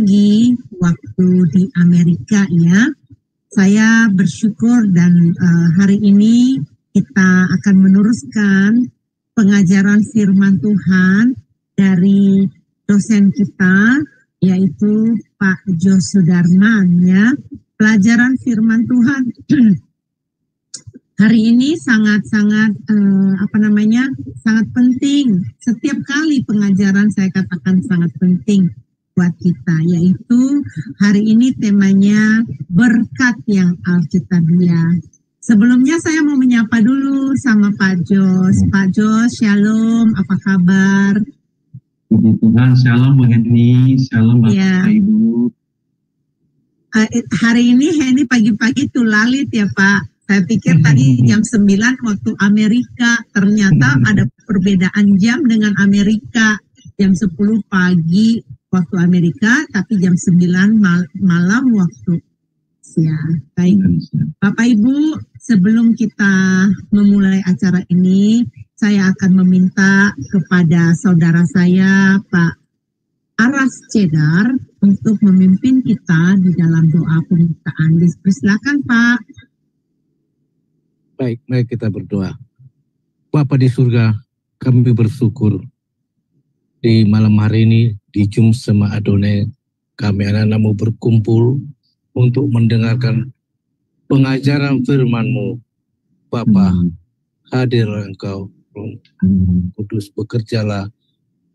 pagi waktu di Amerika ya. Saya bersyukur dan hari ini kita akan meneruskan pengajaran firman Tuhan dari dosen kita yaitu Pak Jos Sudarman ya. Pelajaran firman Tuhan hari ini sangat-sangat sangat penting. Setiap kali pengajaran saya katakan sangat penting buat kita, yaitu hari ini temanya berkat yang alkitabiah. Sebelumnya saya mau menyapa dulu sama Pak Jos. Pak Jos, shalom, apa kabar? Puji Tuhan, shalom Bu Heni, shalom Bapak Ibu. Hari ini Heni pagi-pagi tuh lalit ya Pak. Saya pikir tadi jam 9 waktu Amerika, ternyata ada perbedaan jam dengan Amerika. Jam 10 pagi waktu Amerika, tapi jam 9 malam waktu siang. Baik, Bapak Ibu, sebelum kita memulai acara ini, saya akan meminta kepada saudara saya, Pak Aras Cedar, untuk memimpin kita di dalam doa pembukaan. Silakan Pak. Baik, mari kita berdoa. Bapa di surga, kami bersyukur di malam hari ini di Jumsema Adonai, kami anak-anakmu berkumpul untuk mendengarkan pengajaran firman-Mu. Bapa, hadirlah Engkau, Kudus, bekerjalah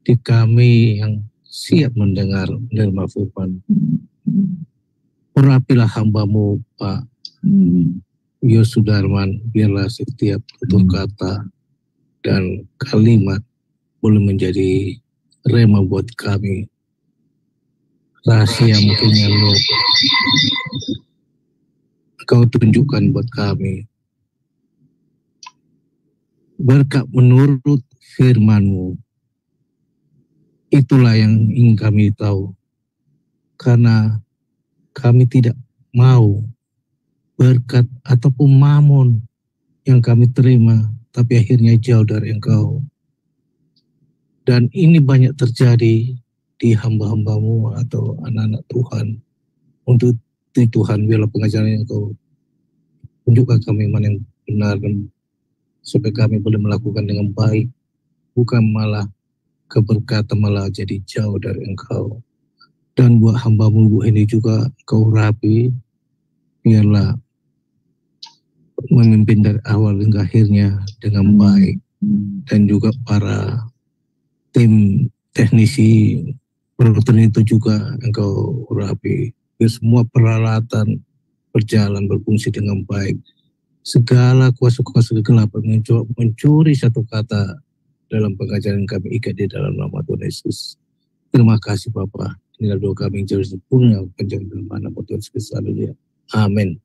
di kami yang siap mendengar menerima firman. Urapilah hamba-Mu, Pak Jos Sudarman, biarlah setiap tutur kata dan kalimat boleh menjadi rema buat kami. Rahasia mungkin yang Engkau tunjukkan buat kami. Berkat menurut firman-Mu. Itulah yang ingin kami tahu. Karena kami tidak mau berkat ataupun mamon yang kami terima, tapi akhirnya jauh dari Engkau. Dan ini banyak terjadi di hamba-hamba-Mu atau anak-anak Tuhan. Untuk Tuhan, biarlah pengajaran yang Engkau tunjukkan kami mana yang benar, dan supaya kami boleh melakukan dengan baik, bukan malah keberkatan malah jadi jauh dari Engkau. Dan buat hamba-Mu Bu ini juga Engkau rapi, biarlah memimpin dari awal hingga akhirnya dengan baik. Dan juga para tim teknisi peralatan itu juga Engkau rapi, biar semua peralatan berjalan berfungsi dengan baik. Segala kuasa-kuasa kegelapan mencuri satu kata dalam pengajaran kami ikat di dalam nama Tuhan Yesus. Terima kasih Bapa. Inilah doa kami yang jauh sempurna panjang dalam nama Tuhan Yesus. Haleluya. Amin.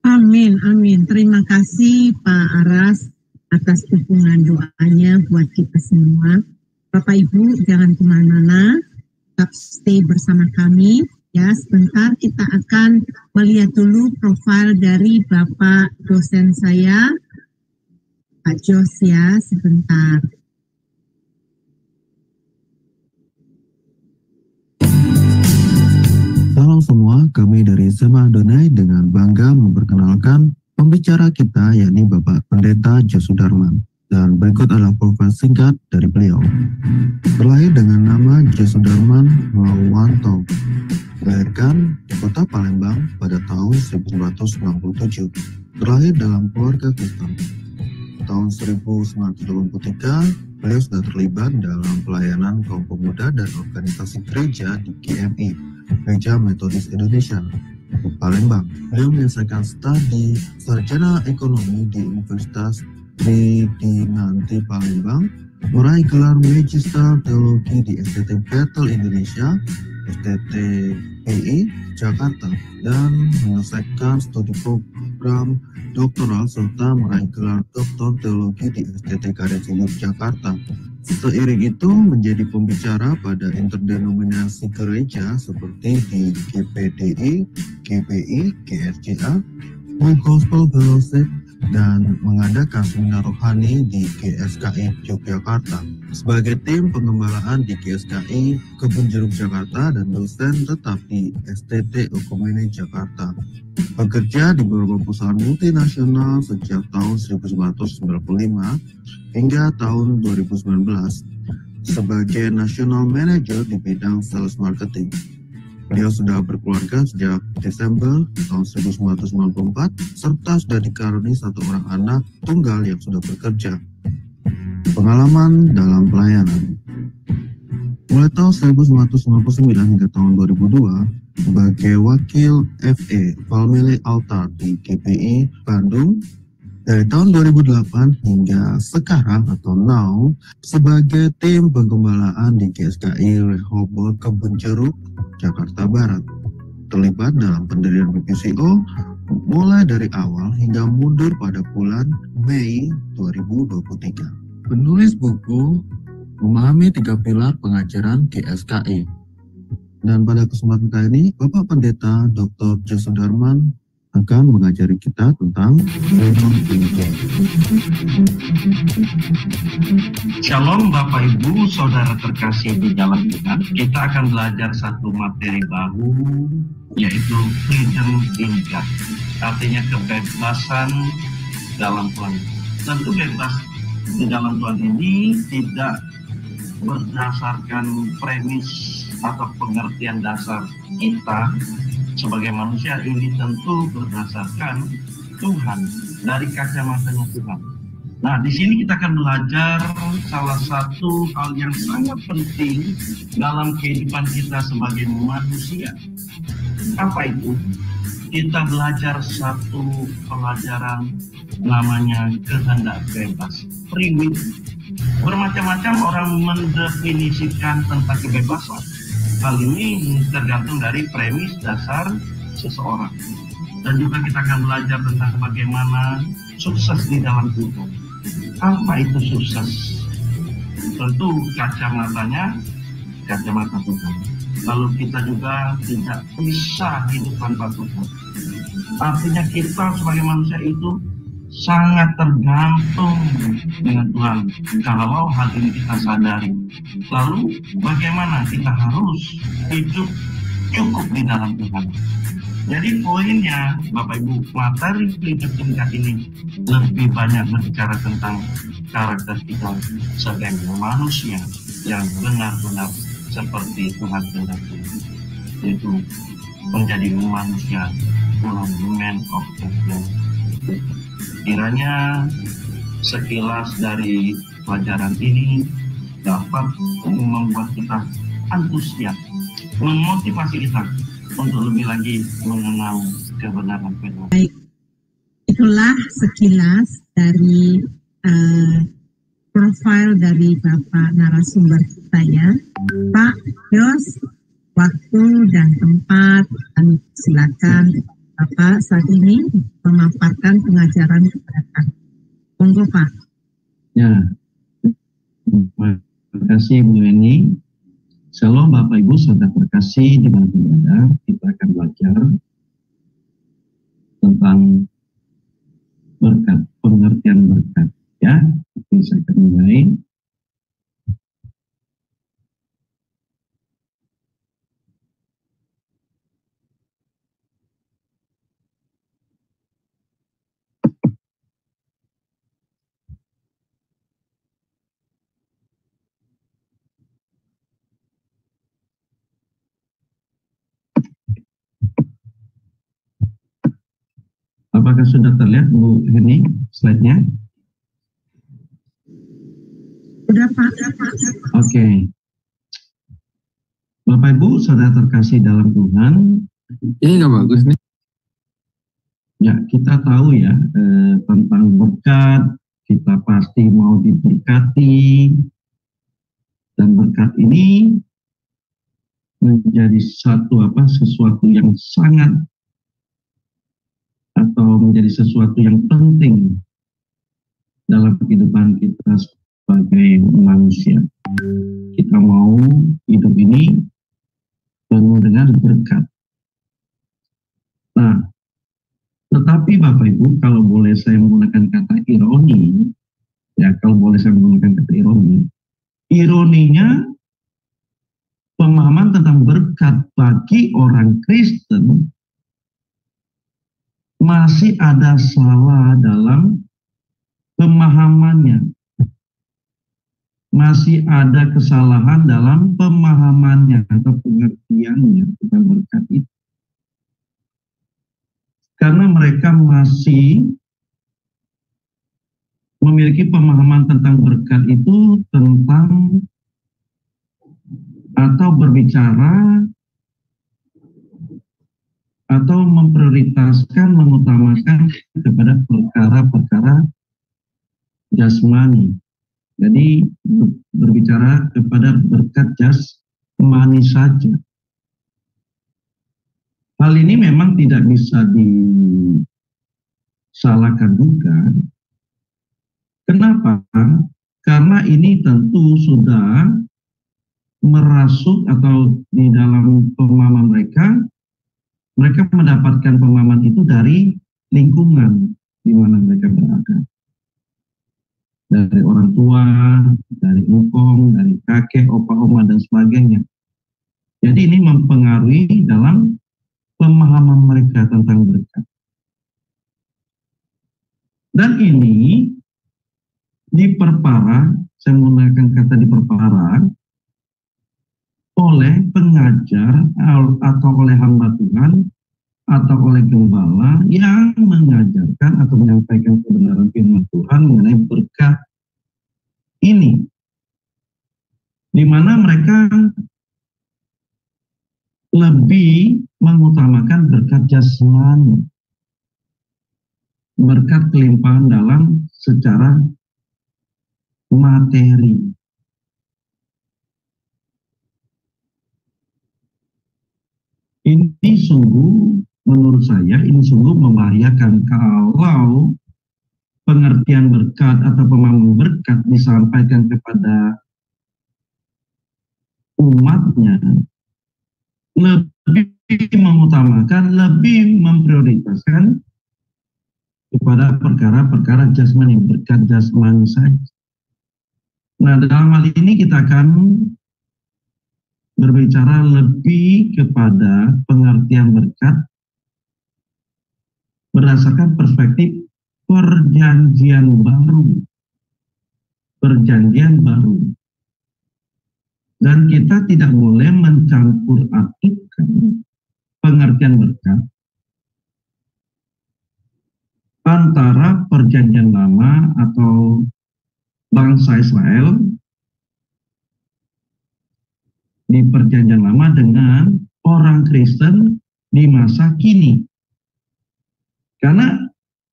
Amin, amin. Terima kasih Pak Aras atas dukungan doanya buat kita semua. Bapak Ibu jangan kemana-mana, tetap stay bersama kami. Ya, sebentar kita akan melihat dulu profil dari Bapak dosen saya, Pak Jos ya, sebentar. Salam semua, kami dari Jumsema Adonai dengan bangga memperkenalkan pembicara kita, yakni Bapak Pendeta Jos Sudarman. Dan berikut adalah profil singkat dari beliau. Berlahir dengan nama Jos Sudarman Mawanto. Dilahirkan di kota Palembang pada tahun 1997. Terlahir dalam keluarga Kristen. Tahun 1983, beliau sudah terlibat dalam pelayanan kaum pemuda dan organisasi gereja di GMI, Gereja Metodis Indonesia, Palembang. Beliau menyelesaikan studi sarjana ekonomi di Universitas Tridinanti Palembang, meraih gelar Magister Teologi di STT Bethel Indonesia, STTPI Jakarta, dan menyelesaikan studi program doktoral serta meraih gelar Doktor Teologi di STT Karya Cilik Jakarta. Seiring itu menjadi pembicara pada interdenominasi gereja seperti di GPDI, GBI, GRJA, Full Gospel Fellowship, dan mengadakan seminar rohani di GSKI Yogyakarta. Sebagai tim pengembalaan di GSKI Kebun Jeruk Jakarta dan dosen tetap di STT Okomene Jakarta. Bekerja di beberapa perusahaan multinasional sejak tahun 1995 hingga tahun 2019 sebagai National Manager di bidang Sales Marketing. Beliau sudah berkeluarga sejak Desember tahun 1994 serta sudah dikaruniai satu orang anak tunggal yang sudah bekerja. Pengalaman dalam pelayanan. Mulai tahun 1999 hingga tahun 2002 sebagai wakil FE Family Altar di GPI Bandung. Dari tahun 2008 hingga sekarang atau now sebagai tim pengembalaan di GSKI Rehoboth Kebun Jeruk Jakarta Barat. Terlibat dalam pendirian BPCO mulai dari awal hingga mundur pada bulan Mei 2023. Penulis buku Memahami 3 Pilar Pengajaran GSKI. Dan pada kesempatan kali ini Bapak Pendeta Dr. Jo Sudarman akan mengajari kita tentang renung iman. Shalom Bapak Ibu, Saudara terkasih di dalam Tuhan. Kita akan belajar satu materi baru, yaitu freedom in God. Artinya kebebasan dalam Tuhan. Tentu bebas di dalam Tuhan ini tidak berdasarkan premis atau pengertian dasar kita sebagai manusia, ini tentu berdasarkan Tuhan, dari kacamatanya Tuhan. Nah, di sini kita akan belajar salah satu hal yang sangat penting dalam kehidupan kita sebagai manusia. Apa itu? Kita belajar satu pelajaran namanya kehendak bebas, free will. Bermacam-macam orang mendefinisikan tentang kebebasan. Hal ini tergantung dari premis dasar seseorang. Dan juga kita akan belajar tentang bagaimana sukses di dalam Tuhan. Apa itu sukses? Tentu kacamatanya, kacamata Tuhan. Lalu kita juga tidak bisa hidup tanpa Tuhan. Artinya kita sebagai manusia itu sangat tergantung dengan Tuhan. Kalau hal ini kita sadari, lalu bagaimana kita harus hidup cukup di dalam Tuhan. Jadi poinnya, Bapak Ibu, materi hidup tingkat ini lebih banyak berbicara tentang karakter kita sebagai manusia yang benar-benar seperti Tuhan kehendaki, yaitu menjadi manusia man of the world. Kiranya sekilas dari pelajaran ini dapat membuat kita antusias, memotivasi kita untuk lebih lagi mengenal kebenaran Tuhan. Baik, itulah sekilas dari profil dari Bapak narasumber kita ya. Pak Yos, waktu dan tempat kami silakan Bapak saat ini memaparkan pengajaran kepada kami. Monggo Pak. Ya, terima kasih Bu Eni. Shalom Bapak Ibu, Saudara terkasih di mana berada. Kita akan belajar tentang berkat, pengertian berkat. Ya, bisa kita mulai. Apakah sudah terlihat Bu Heni slide-nya? Sudah Pak. Oke. Bapak Ibu, Saudara terkasih dalam Tuhan. Ini nggak bagus nih. Ya, kita tahu ya tentang berkat, kita pasti mau diberkati, dan berkat ini menjadi sesuatu yang sangat atau menjadi sesuatu yang penting dalam kehidupan kita sebagai manusia. Kita mau hidup ini penuh dengan berkat. Nah, tetapi Tapi Bapak Ibu, kalau boleh saya menggunakan kata ironi, ya kalau boleh saya menggunakan kata ironi, ironinya pemahaman tentang berkat bagi orang Kristen masih ada salah dalam pemahamannya. Masih ada kesalahan dalam pemahamannya atau pengertiannya tentang berkat itu. Karena mereka masih memiliki pemahaman tentang berkat itu tentang atau berbicara atau memprioritaskan, mengutamakan kepada perkara-perkara jasmani. Jadi berbicara kepada berkat jasmani saja. Hal ini memang tidak bisa disalahkan juga. Kenapa? Karena ini tentu sudah merasuk atau di dalam pemahaman mereka mendapatkan pemahaman itu dari lingkungan di mana mereka berada. Dari orang tua, dari engkong, dari kakek, opa, oma, dan sebagainya. Jadi ini mempengaruhi dalam pemahaman mereka tentang berkat. Dan ini diperparah, saya menggunakan kata diperparah, oleh pengajar atau oleh hamba Tuhan atau oleh gembala yang mengajarkan atau menyampaikan kebenaran firman Tuhan mengenai berkat ini, di mana mereka lebih mengutamakan berkat jasmani, berkat kelimpahan dalam secara materi. Ini sungguh, menurut saya, ini sungguh membahayakan kalau pengertian berkat atau pemahaman berkat disampaikan kepada umatnya, lebih mengutamakan, lebih memprioritaskan kepada perkara-perkara jasmani, berkat jasmani saja. Nah, dalam hal ini kita akan berbicara lebih kepada pengertian berkat berdasarkan perspektif perjanjian baru. Perjanjian baru. Dan kita tidak boleh mencampur adukkan pengertian berkat antara perjanjian lama atau bangsa Israel di perjanjian lama dengan orang Kristen di masa kini. Karena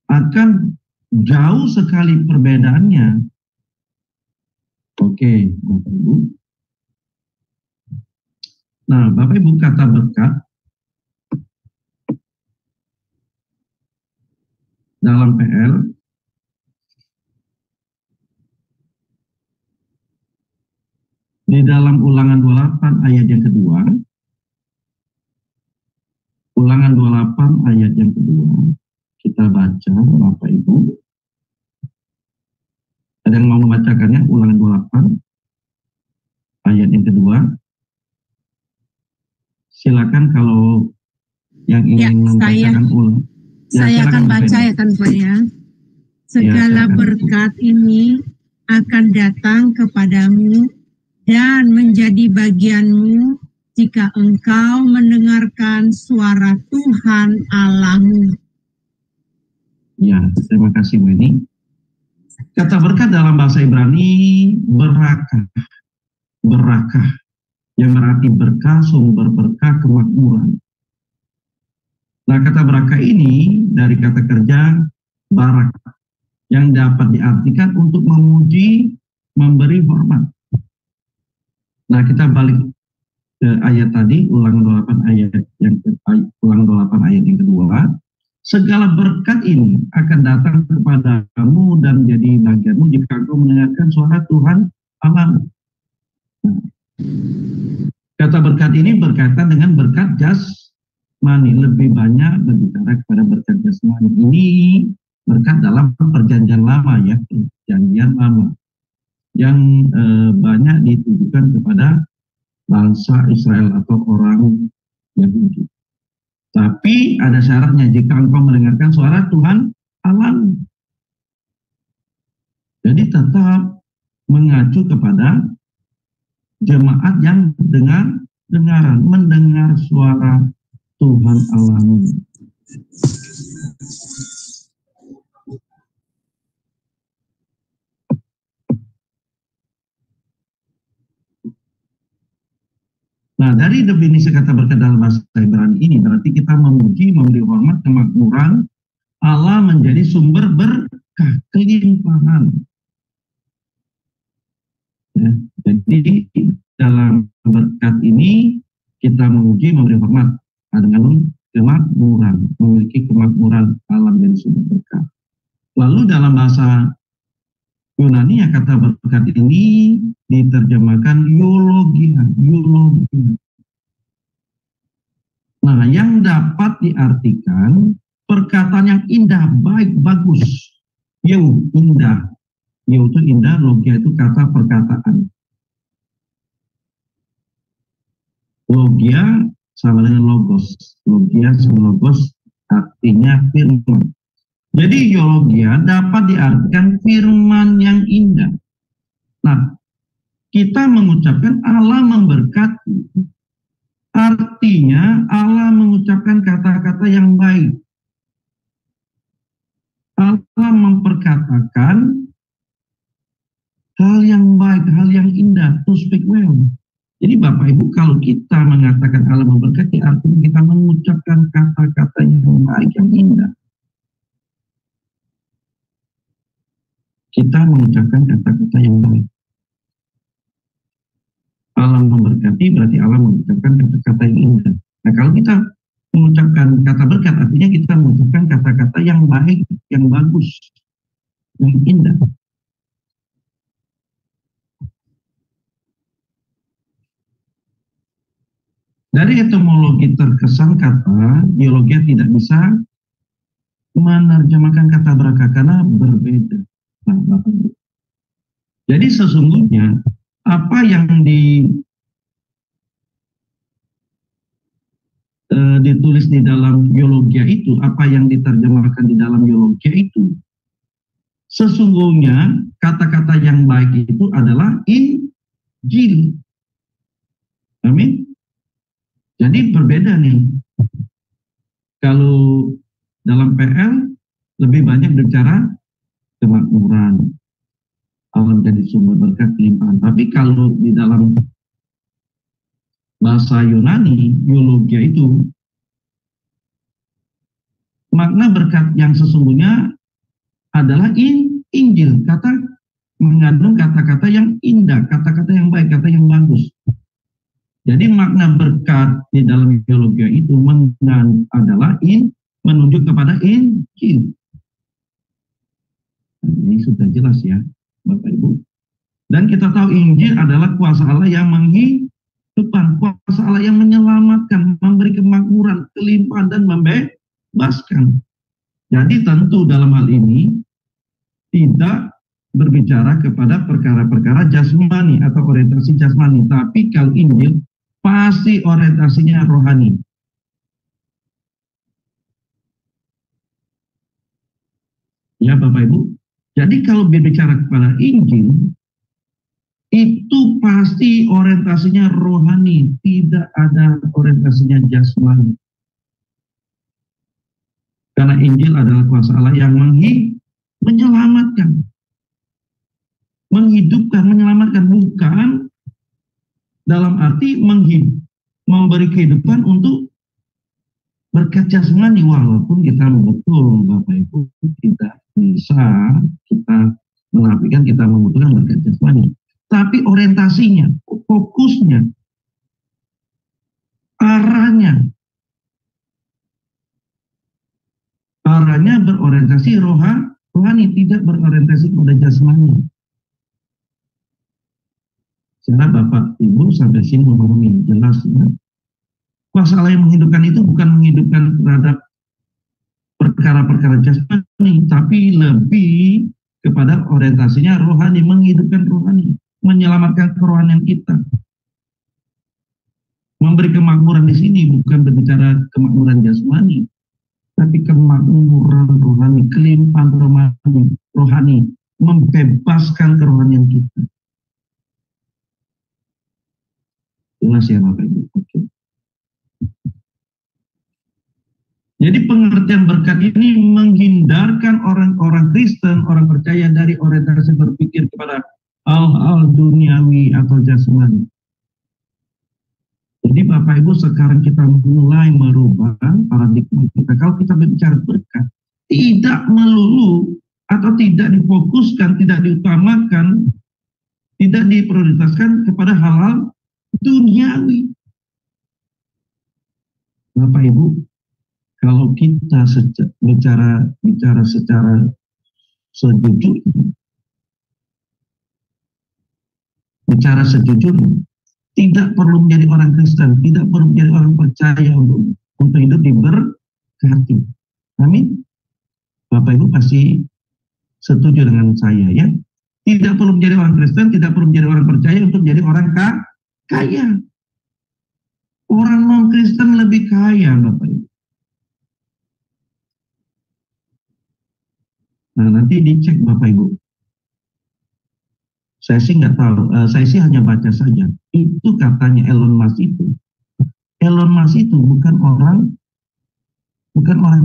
akan jauh sekali perbedaannya. Oke, Bapak Ibu. Nah, Bapak Ibu, kata berkat dalam PL di dalam Ulangan 28 ayat yang kedua, Ulangan 28 ayat yang kedua, kita baca Bapak Ibu. Ada yang mau membacakannya? Ulangan 28 ayat yang kedua. Silakan kalau yang ingin membacakan ulang. Saya akan baca ya kan Pak ya. Segala berkat ini akan datang kepadamu dan menjadi bagianmu jika engkau mendengarkan suara Tuhan Allahmu. Ya, terima kasih Bu Eni. Kata berkat dalam bahasa Ibrani berakah. Berakah, yang berarti berkah, sumber berkah, kemakmuran. Nah, kata berakah ini dari kata kerja barak, yang dapat diartikan untuk memuji, memberi hormat. Nah, kita balik ke ayat tadi, Ulangan 28 ayat yang kedua. Segala berkat ini akan datang kepadamu dan menjadi bagianmu jika engkau mendengarkan suara Tuhan Allahmu. Nah, kata berkat ini berkaitan dengan berkat jasmani, lebih banyak berbicara kepada berkat jasmani. Ini berkat dalam perjanjian lama ya, perjanjian lama yang banyak ditujukan kepada bangsa Israel atau orang Yahudi. Tapi ada syaratnya, jika engkau mendengarkan suara Tuhan Allah. Jadi tetap mengacu kepada jemaat yang mendengar suara Tuhan Allah. Nah, dari definisi kata berkat dalam bahasa Ibrani ini berarti kita memuji, memberi hormat, kemakmuran Allah menjadi sumber berkah, kelimpahan. Ya, jadi dalam berkat ini kita memuji, memberi hormat dengan kemakmuran, memiliki kemakmuran Allah menjadi sumber berkah. Lalu dalam bahasa Yunani ya kata berkat ini diterjemahkan eulogia. Nah, yang dapat diartikan perkataan yang indah, baik, bagus. Indah. Itu indah, logia itu kata perkataan. Logia sama dengan logos. Logia sama logos artinya firman. Jadi eulogia dapat diartikan firman yang indah. Nah, kita mengucapkan Allah memberkati. Artinya Allah mengucapkan kata-kata yang baik. Allah memperkatakan hal yang baik, hal yang indah, to speak well. Jadi Bapak Ibu, kalau kita mengatakan Allah memberkati, artinya kita mengucapkan kata-kata yang baik, yang indah. Kita mengucapkan kata-kata yang baik. Allah memberkati berarti Allah mengucapkan kata-kata yang indah. Nah, kalau kita mengucapkan kata berkat, artinya kita mengucapkan kata-kata yang baik, yang bagus, yang indah. Dari etimologi terkesan kata, eulogia tidak bisa menerjemahkan kata berkat karena berbeda. Nah, jadi sesungguhnya apa yang ditulis di dalam eulogia itu, apa yang diterjemahkan di dalam eulogia itu, sesungguhnya kata-kata yang baik itu adalah Injil. Amin. Jadi berbeda nih. Kalau dalam PL lebih banyak bicara kemakmuran, Allah menjadi sumber berkat, kelimpahan. Tapi kalau di dalam bahasa Yunani, eulogia itu makna berkat yang sesungguhnya adalah Injil. Kata mengandung kata-kata yang indah, kata-kata yang baik, kata yang bagus. Jadi makna berkat di dalam eulogia itu adalah menunjuk kepada Injil. Ini sudah jelas ya, Bapak Ibu. Dan kita tahu Injil adalah kuasa Allah yang menghidupkan, kuasa Allah yang menyelamatkan, memberi kemakmuran, kelimpahan, dan membebaskan. Jadi tentu dalam hal ini tidak berbicara kepada perkara-perkara jasmani atau orientasi jasmani. Tapi kalau Injil pasti orientasinya rohani. Ya Bapak Ibu. Jadi kalau berbicara kepada Injil, itu pasti orientasinya rohani, tidak ada orientasinya jasmani. Karena Injil adalah kuasa Allah yang menyelamatkan, menghidupkan, menyelamatkan, bukan dalam arti memberi kehidupan untuk berkat jasmani, walaupun kita betul Bapak Ibu tidak bisa kita menafikan kita membutuhkan berkat jasmani. Tapi orientasinya, fokusnya, arahnya berorientasi rohani, tidak berorientasi pada jasmani. Secara Bapak Ibu sampai sini memahami jelas ya. Kuasa Allah yang menghidupkan itu bukan menghidupkan terhadap perkara-perkara jasmani, tapi lebih kepada orientasinya rohani, menghidupkan rohani, menyelamatkan kerohanian kita. Memberi kemakmuran di sini bukan berbicara kemakmuran jasmani, tapi kemakmuran rohani, kelimpahan rohani, membebaskan kerohanian kita. Jelas ya Bapak Ibu. Oke. Jadi pengertian berkat ini menghindarkan orang-orang Kristen, orang percaya dari orientasi berpikir kepada hal-hal duniawi atau jasmani. Jadi Bapak Ibu, sekarang kita mulai merubah paradigma kita. Kalau kita berbicara berkat, tidak melulu atau tidak difokuskan, tidak diutamakan, tidak diprioritaskan kepada hal-hal duniawi. Bapak Ibu, kalau kita bicara secara sejujurnya, tidak perlu menjadi orang Kristen, tidak perlu menjadi orang percaya untuk hidup diberkati. Amin. Bapak Ibu pasti setuju dengan saya ya. Tidak perlu menjadi orang Kristen, tidak perlu menjadi orang percaya untuk menjadi orang kaya. Orang non-Kristen lebih kaya, Bapak Ibu. Nah, nanti dicek Bapak Ibu. Saya sih nggak tahu, saya sih hanya baca saja. Itu katanya Elon Musk itu. Elon Musk itu bukan orang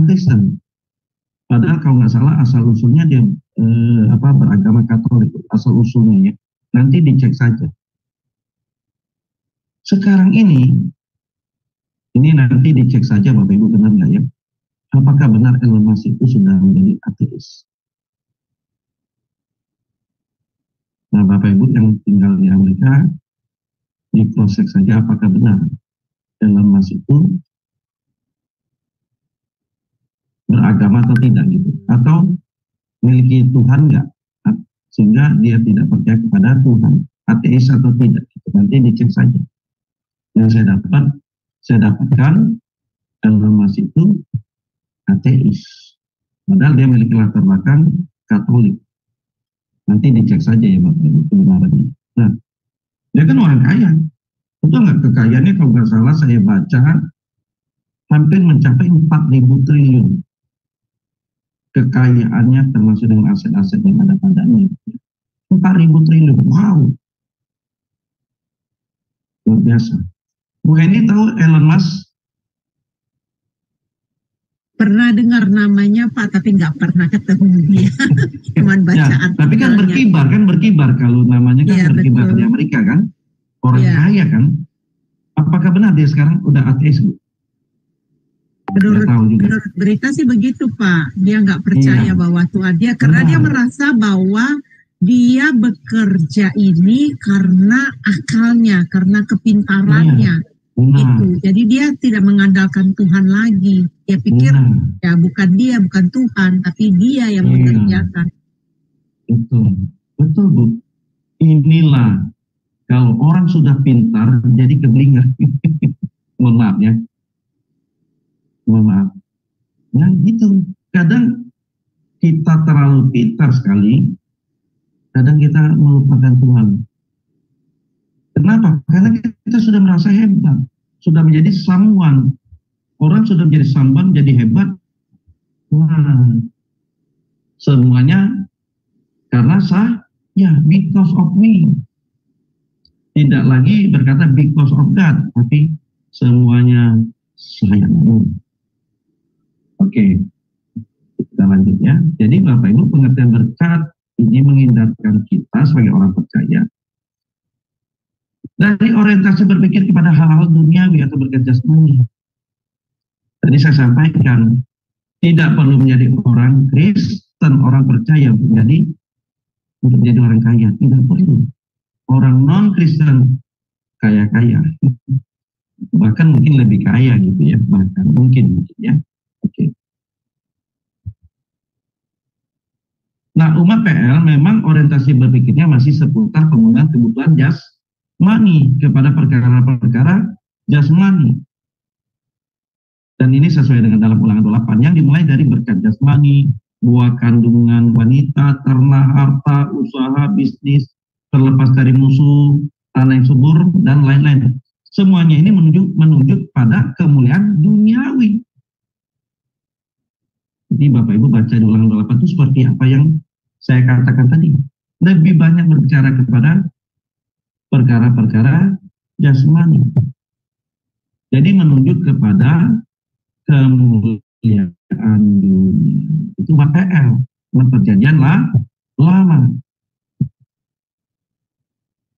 Kristen. Padahal kalau nggak salah asal usulnya dia beragama Katolik, asal usulnya ya. Nanti dicek saja. Sekarang ini nanti dicek saja Bapak Ibu, benar nggak ya? Apakah benar Elon Musk itu sudah menjadi ateis? Nah, Bapak Ibu yang tinggal di Amerika, di cross-check saja apakah benar Elon Musk itu beragama atau tidak gitu, atau memiliki Tuhan enggak, sehingga dia tidak percaya kepada Tuhan, ateis atau tidak gitu. Nanti dicek saja. Yang saya dapatkan Elon Musk itu ateis, padahal dia memiliki latar belakang Katolik. Nanti dicek saja ya Bapak Ibu kebenarannya. Nah, dia kan orang kaya. Betul nggak? Kekayaannya kalau nggak salah saya baca hampir mencapai 4.000 triliun. Kekayaannya termasuk dengan aset-aset yang ada padanya. 4.000 triliun. Wow. Luar biasa. Bu Eni tahu Elon Musk? Pernah dengar namanya Pak, tapi nggak pernah ketemu dia. Cuman bacaan. Ya, tapi kan berkibar kalau namanya kan ya, berkibar betul. Di Amerika kan, orang kaya kan. Apakah benar dia sekarang udah ateis? Menurut berita sih begitu Pak. Dia nggak percaya bahwa Tuhan dia, karena dia merasa bahwa dia bekerja ini karena akalnya, karena kepintarannya. Itu. Jadi dia tidak mengandalkan Tuhan lagi. Dia pikir ya bukan Tuhan, tapi dia yang mengerjakan. Betul Bu. Inilah kalau orang sudah pintar jadi keblinger. Mohon maaf ya. Nah gitu. Kadang kita terlalu pintar sekali. Kadang kita melupakan Tuhan. Kenapa? Karena kita sudah merasa hebat, sudah menjadi someone. Orang sudah menjadi someone, jadi hebat. Wah, semuanya karena because of me. Tidak lagi berkata because of God, tapi semuanya saya. Oke, kita lanjut ya. Jadi Bapak Ibu, pengertian berkat ini menghindarkan kita sebagai orang percaya dari orientasi berpikir kepada hal-hal duniawi atau berkat jasmani. Tadi saya sampaikan, tidak perlu menjadi orang Kristen, orang percaya untuk menjadi orang kaya. Tidak perlu. Orang non-Kristen kaya-kaya. Bahkan mungkin lebih kaya gitu ya. Bahkan mungkin ya. Oke. Nah, umat PL memang orientasi berpikirnya masih seputar penggunaan kebutuhan jasmani kepada perkara-perkara jasmani. Dan ini sesuai dengan dalam Ulangan 28 yang dimulai dari berkat jasmani, buah kandungan wanita, ternak, harta, usaha, bisnis, terlepas dari musuh, tanah yang subur, dan lain-lain. Semuanya ini menunjuk pada kemuliaan duniawi. Jadi Bapak Ibu baca di Ulangan 28 itu seperti apa yang saya katakan tadi. Lebih banyak berbicara kepada perkara-perkara jasmani. Jadi menunjuk kepada kemuliaan dunia. Itu BPL, perjanjian lama.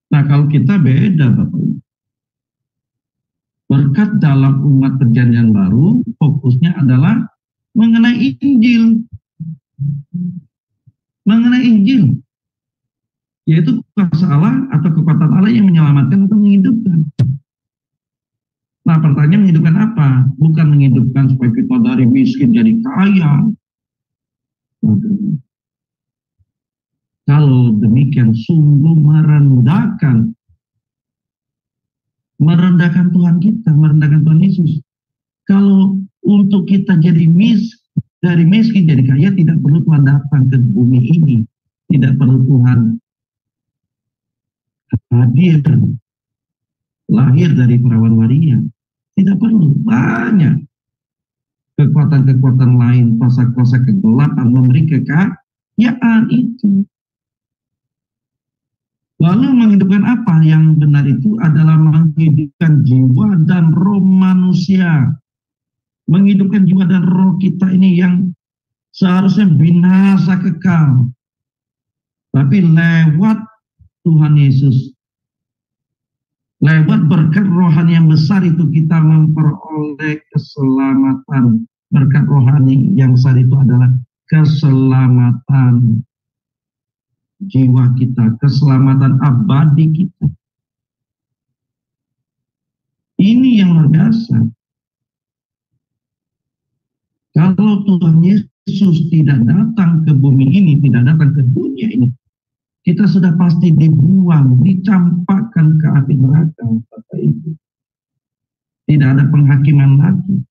Nah kalau kita beda Bapak Ibu. Berkat dalam umat perjanjian baru, fokusnya adalah mengenai Injil. Mengenai Injil. Yaitu kuasa Allah atau kekuatan Allah yang menyelamatkan atau menghidupkan. Nah pertanyaan menghidupkan apa? Bukan menghidupkan supaya kita dari miskin jadi kaya. Kalau demikian sungguh merendahkan Tuhan kita, merendahkan Tuhan Yesus. Kalau untuk kita jadi dari miskin jadi kaya, tidak perlu Tuhan datang ke bumi ini. Tidak perlu Tuhan hadir, lahir dari perawan Maria. Tidak perlu, banyak kekuatan-kekuatan lain, kuasa-kuasa kegelapan memberi kekayaan itu. Lalu menghidupkan apa? Yang benar itu adalah menghidupkan jiwa dan roh manusia. Menghidupkan jiwa dan roh kita ini yang seharusnya binasa kekal. Tapi lewat Tuhan Yesus, lewat berkat rohani yang besar itu kita memperoleh keselamatan. Berkat rohani yang besar itu adalah keselamatan jiwa kita, keselamatan abadi kita. Ini yang luar biasa. Kalau Tuhan Yesus tidak datang ke bumi ini, tidak datang ke dunia ini, kita sudah pasti dibuang, dicampakkan ke api neraka, Bapak Ibu. Tidak ada penghakiman lagi.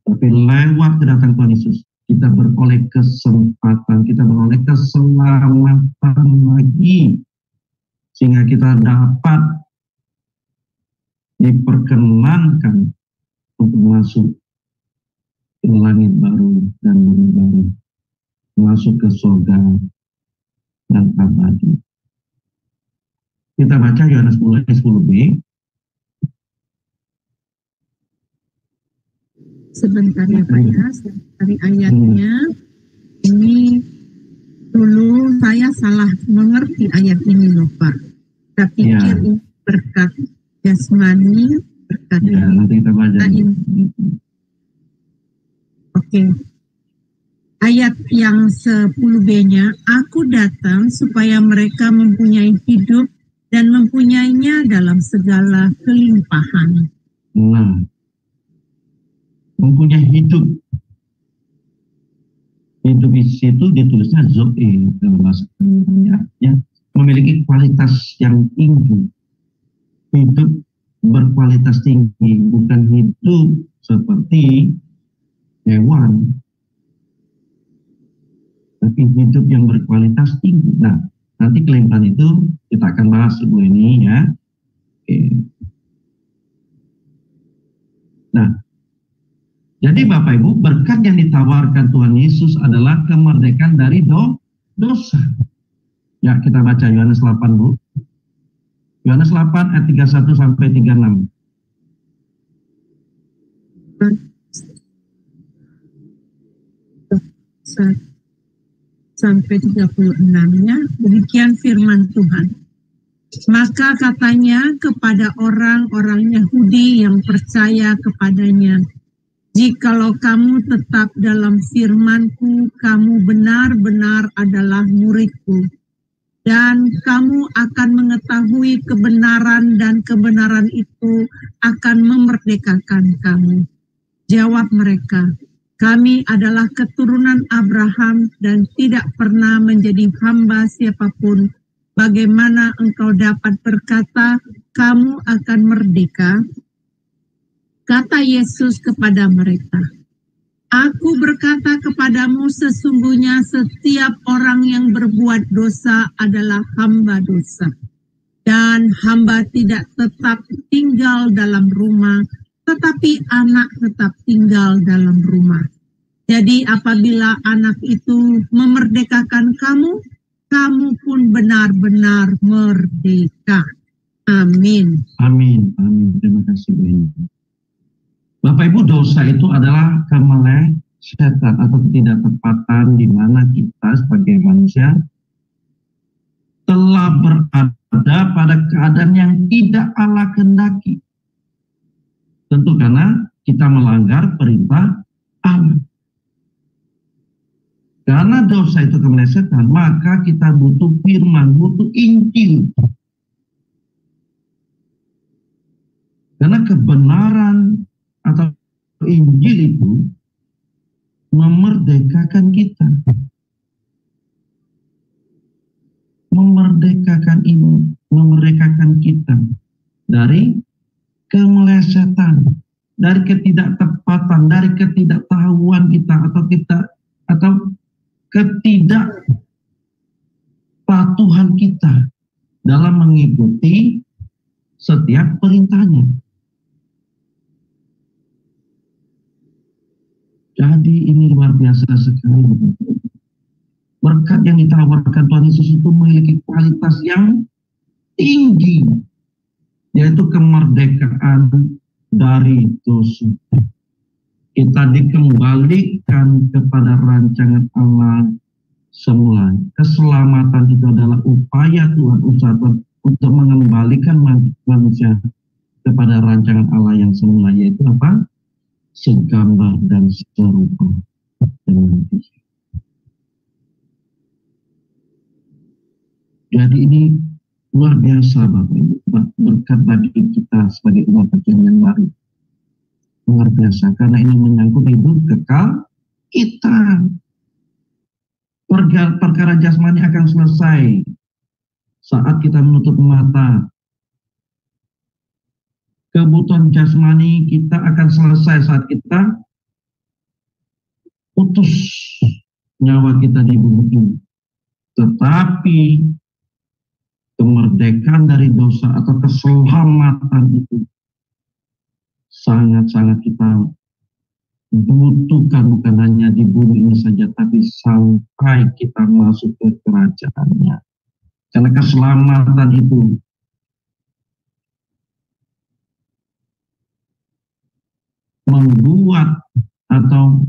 Tapi lewat kedatangan Tuhan Yesus, kita beroleh kesempatan, kita beroleh keselamatan lagi. Sehingga kita dapat diperkenankan untuk masuk ke langit baru dan bumi baru. Masuk ke surga dan abadi. Kita baca Yohanes 10b. Sebentar ya Pak ya, dari ayatnya. Ini dulu saya salah mengerti ayat ini loh Pak. Saya pikir ini berkat jasmani, berkat nanti kita baca. Oke. Ayat yang 10b-nya, aku datang supaya mereka mempunyai hidup dan mempunyainya dalam segala kelimpahan. Mempunyai hidup. Hidup di situ ditulisnya zoe dalam bahasa yang memiliki kualitas yang tinggi. Hidup berkualitas tinggi, bukan hidup seperti hewan, tapi hidup yang berkualitas tinggi. Nah, nanti kelimpahan itu kita akan bahas sebelum ini ya. Oke. Nah, jadi Bapak Ibu, berkat yang ditawarkan Tuhan Yesus adalah kemerdekaan dari dosa. Ya, kita baca Yohanes 8, Bu. Yohanes 8 ayat 31 sampai 36. Sampai 36-nya, demikian firman Tuhan. Maka katanya kepada orang-orang Yahudi yang percaya kepadanya, jikalau kamu tetap dalam firman-Ku, kamu benar-benar adalah murid-Ku, dan kamu akan mengetahui kebenaran, dan kebenaran itu akan memerdekakan kamu. Jawab mereka, kami adalah keturunan Abraham dan tidak pernah menjadi hamba siapapun. Bagaimana engkau dapat berkata, kamu akan merdeka? Kata Kata Yesus kepada mereka, Aku berkata kepadamu, sesungguhnya setiap orang yang berbuat dosa adalah hamba dosa. Dan hamba tidak tetap tinggal dalam rumah, tetapi anak tetap tinggal dalam rumah. Jadi apabila anak itu memerdekakan kamu, kamu pun benar-benar merdeka. Amin. Amin. Amin. Terima kasih Bu Inti. Bapak Ibu, dosa itu adalah kemelesetan atau ketidaktepatan di mana kita sebagai manusia telah berada pada keadaan yang tidak Allah kehendaki. Tentu karena kita melanggar perintah Allah. Karena dosa itu kemelesetan, maka kita butuh firman, butuh Injil. Karena kebenaran atau Injil itu memerdekakan kita. Memerdekakan kita dari kemelesetan, dari ketidaktepatan, dari ketidaktahuan kita atau ketidakpatuhan kita dalam mengikuti setiap perintahnya. Jadi ini luar biasa sekali. Berkat yang ditawarkan Tuhan Yesus itu memiliki kualitas yang tinggi, yaitu kemerdekaan dari dosa. Kita dikembalikan kepada rancangan Allah semula. Keselamatan itu adalah upaya Tuhan, usaha Tuhan untuk mengembalikan manusia kepada rancangan Allah yang semula, yaitu apa? Segambar dan serupa dengan Dia. Jadi ini luar biasa Bapak Ibu, berkat bagi kita sebagai umat perjanjian baru. Luar biasa, karena ini menyangkut hidup kekal kita. Perkara jasmani akan selesai saat kita menutup mata. Kebutuhan jasmani kita akan selesai saat kita putus nyawa kita di bumi ini. Tetapi kemerdekaan dari dosa atau keselamatan itu sangat-sangat kita butuhkan, bukan hanya di bumi ini saja, tapi sampai kita masuk ke kerajaannya. Karena keselamatan itu membuat atau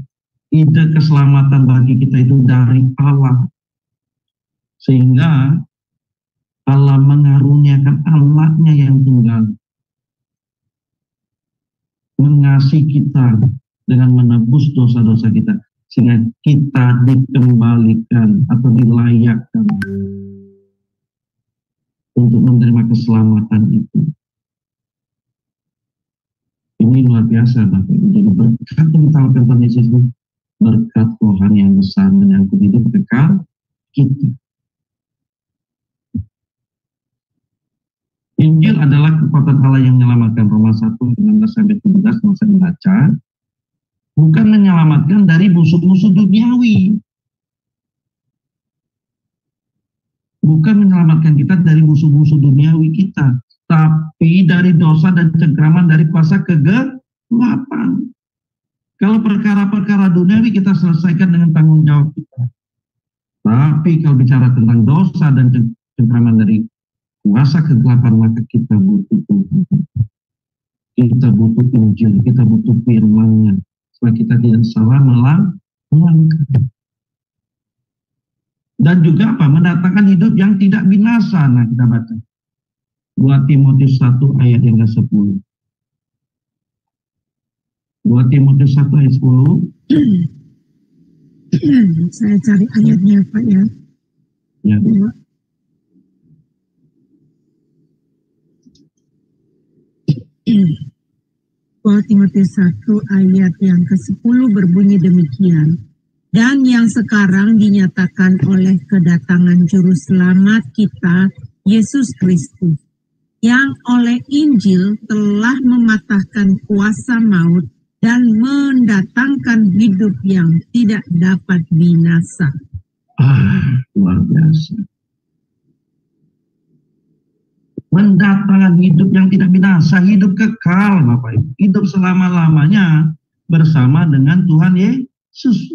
ide keselamatan bagi kita itu dari Allah, sehingga Allah mengaruniakan anaknya yang tunggal, mengasihi kita dengan menebus dosa-dosa kita, sehingga kita dikembalikan atau dilayakkan untuk menerima keselamatan itu. Ini luar biasa Bapak Ibu. Jadi berkat yang ditawarkan Tuhan Yesus itu berkat Tuhan yang besar menyangkut hidup kekal kita. Injil adalah kekuatan Allah yang menyelamatkan. Roma 1:19-17 masa dibaca. Bukan menyelamatkan dari musuh-musuh duniawi. Bukan menyelamatkan kita dari musuh-musuh duniawi kita, tapi dari dosa dan cengkraman dari kuasa kegelapan. Kalau perkara-perkara duniawi kita selesaikan dengan tanggung jawab kita. Tapi kalau bicara tentang dosa dan cengkraman dari kuasa kegelapan, maka kita butuh Tuhan. Kita butuh Injil, kita butuh firman-Nya, supaya kita tidak salah melangkah. Dan juga apa? Mendatangkan hidup yang tidak binasa. Nah, kita baca 2 Timotius 1 ayat yang ke-10. 2 Timotius 1 ayat 10. Saya cari ayatnya Pak ya. Ya. 2 Timotius 1 ayat yang ke-10 berbunyi demikian. Dan yang sekarang dinyatakan oleh kedatangan Juru Selamat kita, Yesus Kristus, yang oleh Injil telah mematahkan kuasa maut dan mendatangkan hidup yang tidak dapat binasa. Luar biasa. Mendatangkan hidup yang tidak binasa, hidup kekal, Bapak Ibu. Hidup selama-lamanya bersama dengan Tuhan Yesus.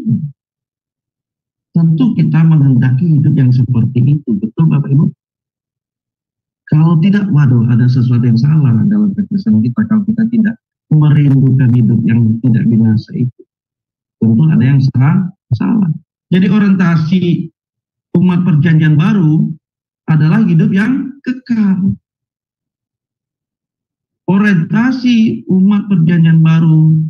Tentu kita menghendaki hidup yang seperti itu, betul Bapak Ibu? Kalau tidak, waduh, ada sesuatu yang salah dalam kekristenan kita kalau kita tidak merindukan hidup yang tidak binasa itu. Tentu ada yang salah. Jadi orientasi umat perjanjian baru adalah hidup yang kekal. Orientasi umat perjanjian baru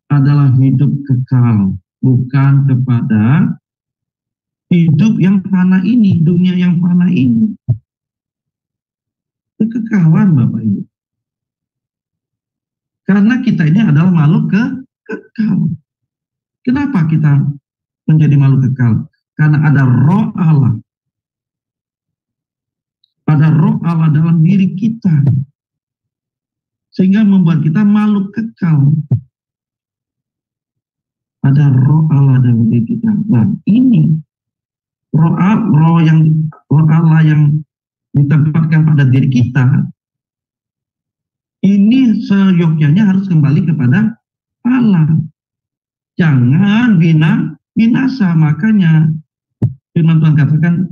adalah hidup kekal, bukan kepada hidup yang fana ini, dunia yang fana ini. Kekekalan Bapak Ibu. Karena kita ini adalah makhluk kekal. Kenapa kita menjadi makhluk kekal? Karena ada roh Allah. Ada roh Allah dalam diri kita. Sehingga membuat kita makhluk kekal. Ada roh Allah dalam diri kita. Nah, ini roh Allah yang ditempatkan pada diri kita, ini seyogyanya harus kembali kepada Allah. Jangan binasa. Makanya firman Tuhan katakan,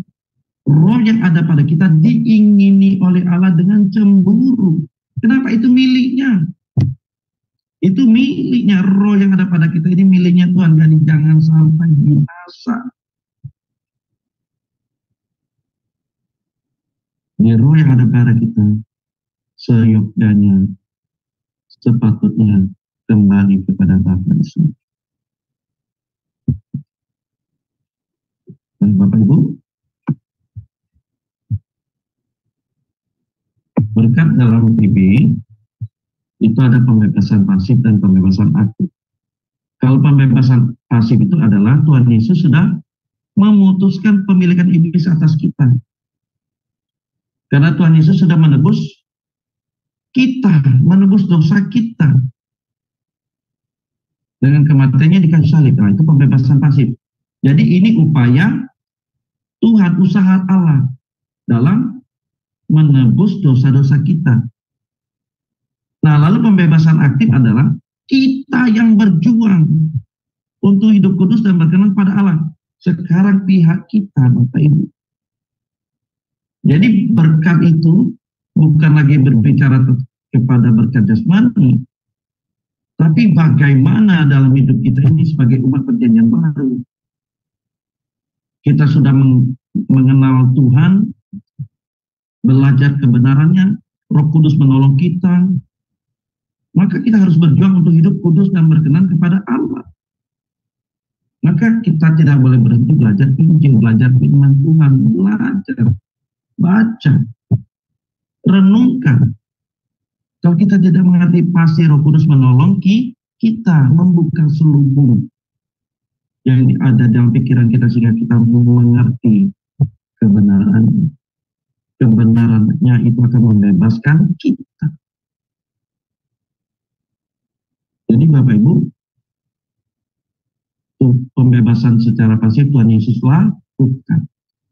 roh yang ada pada kita diingini oleh Allah dengan cemburu. Kenapa? Itu miliknya. Itu miliknya. Roh yang ada pada kita ini miliknya Tuhan. Jadi jangan sampai binasa. Roh yang ada pada kita seyogyanya sepatutnya kembali kepada Bapa di surga. Dan Bapak Ibu, berkat dalam PB itu ada pembebasan pasif dan pembebasan aktif. Kalau pembebasan pasif itu adalah Tuhan Yesus sudah memutuskan pemilikan iblis atas kita. Karena Tuhan Yesus sudah menebus kita, menebus dosa kita. Dengan kematiannya di kayu salib. Nah, itu pembebasan pasif. Jadi ini upaya Tuhan, usaha Allah dalam menebus dosa-dosa kita. Nah, lalu pembebasan aktif adalah kita yang berjuang untuk hidup kudus dan berkenan pada Allah. Sekarang pihak kita, Bapak Ibu. Jadi berkat itu bukan lagi berbicara kepada berkat jasmani, tapi bagaimana dalam hidup kita ini sebagai umat perjanjian baru. Kita sudah mengenal Tuhan, belajar kebenarannya, Roh Kudus menolong kita, maka kita harus berjuang untuk hidup kudus dan berkenan kepada Allah. Maka kita tidak boleh berhenti belajar Injil, belajar firman Tuhan, belajar, baca, renungkan. Kalau kita tidak mengerti, pasti Roh Kudus menolong kita membuka selubung yang ada dalam pikiran kita sehingga kita mengerti kebenaran. Kebenarannya itu akan membebaskan kita. Jadi Bapak Ibu, pembebasan secara pasif Tuhan Yesus lakukan.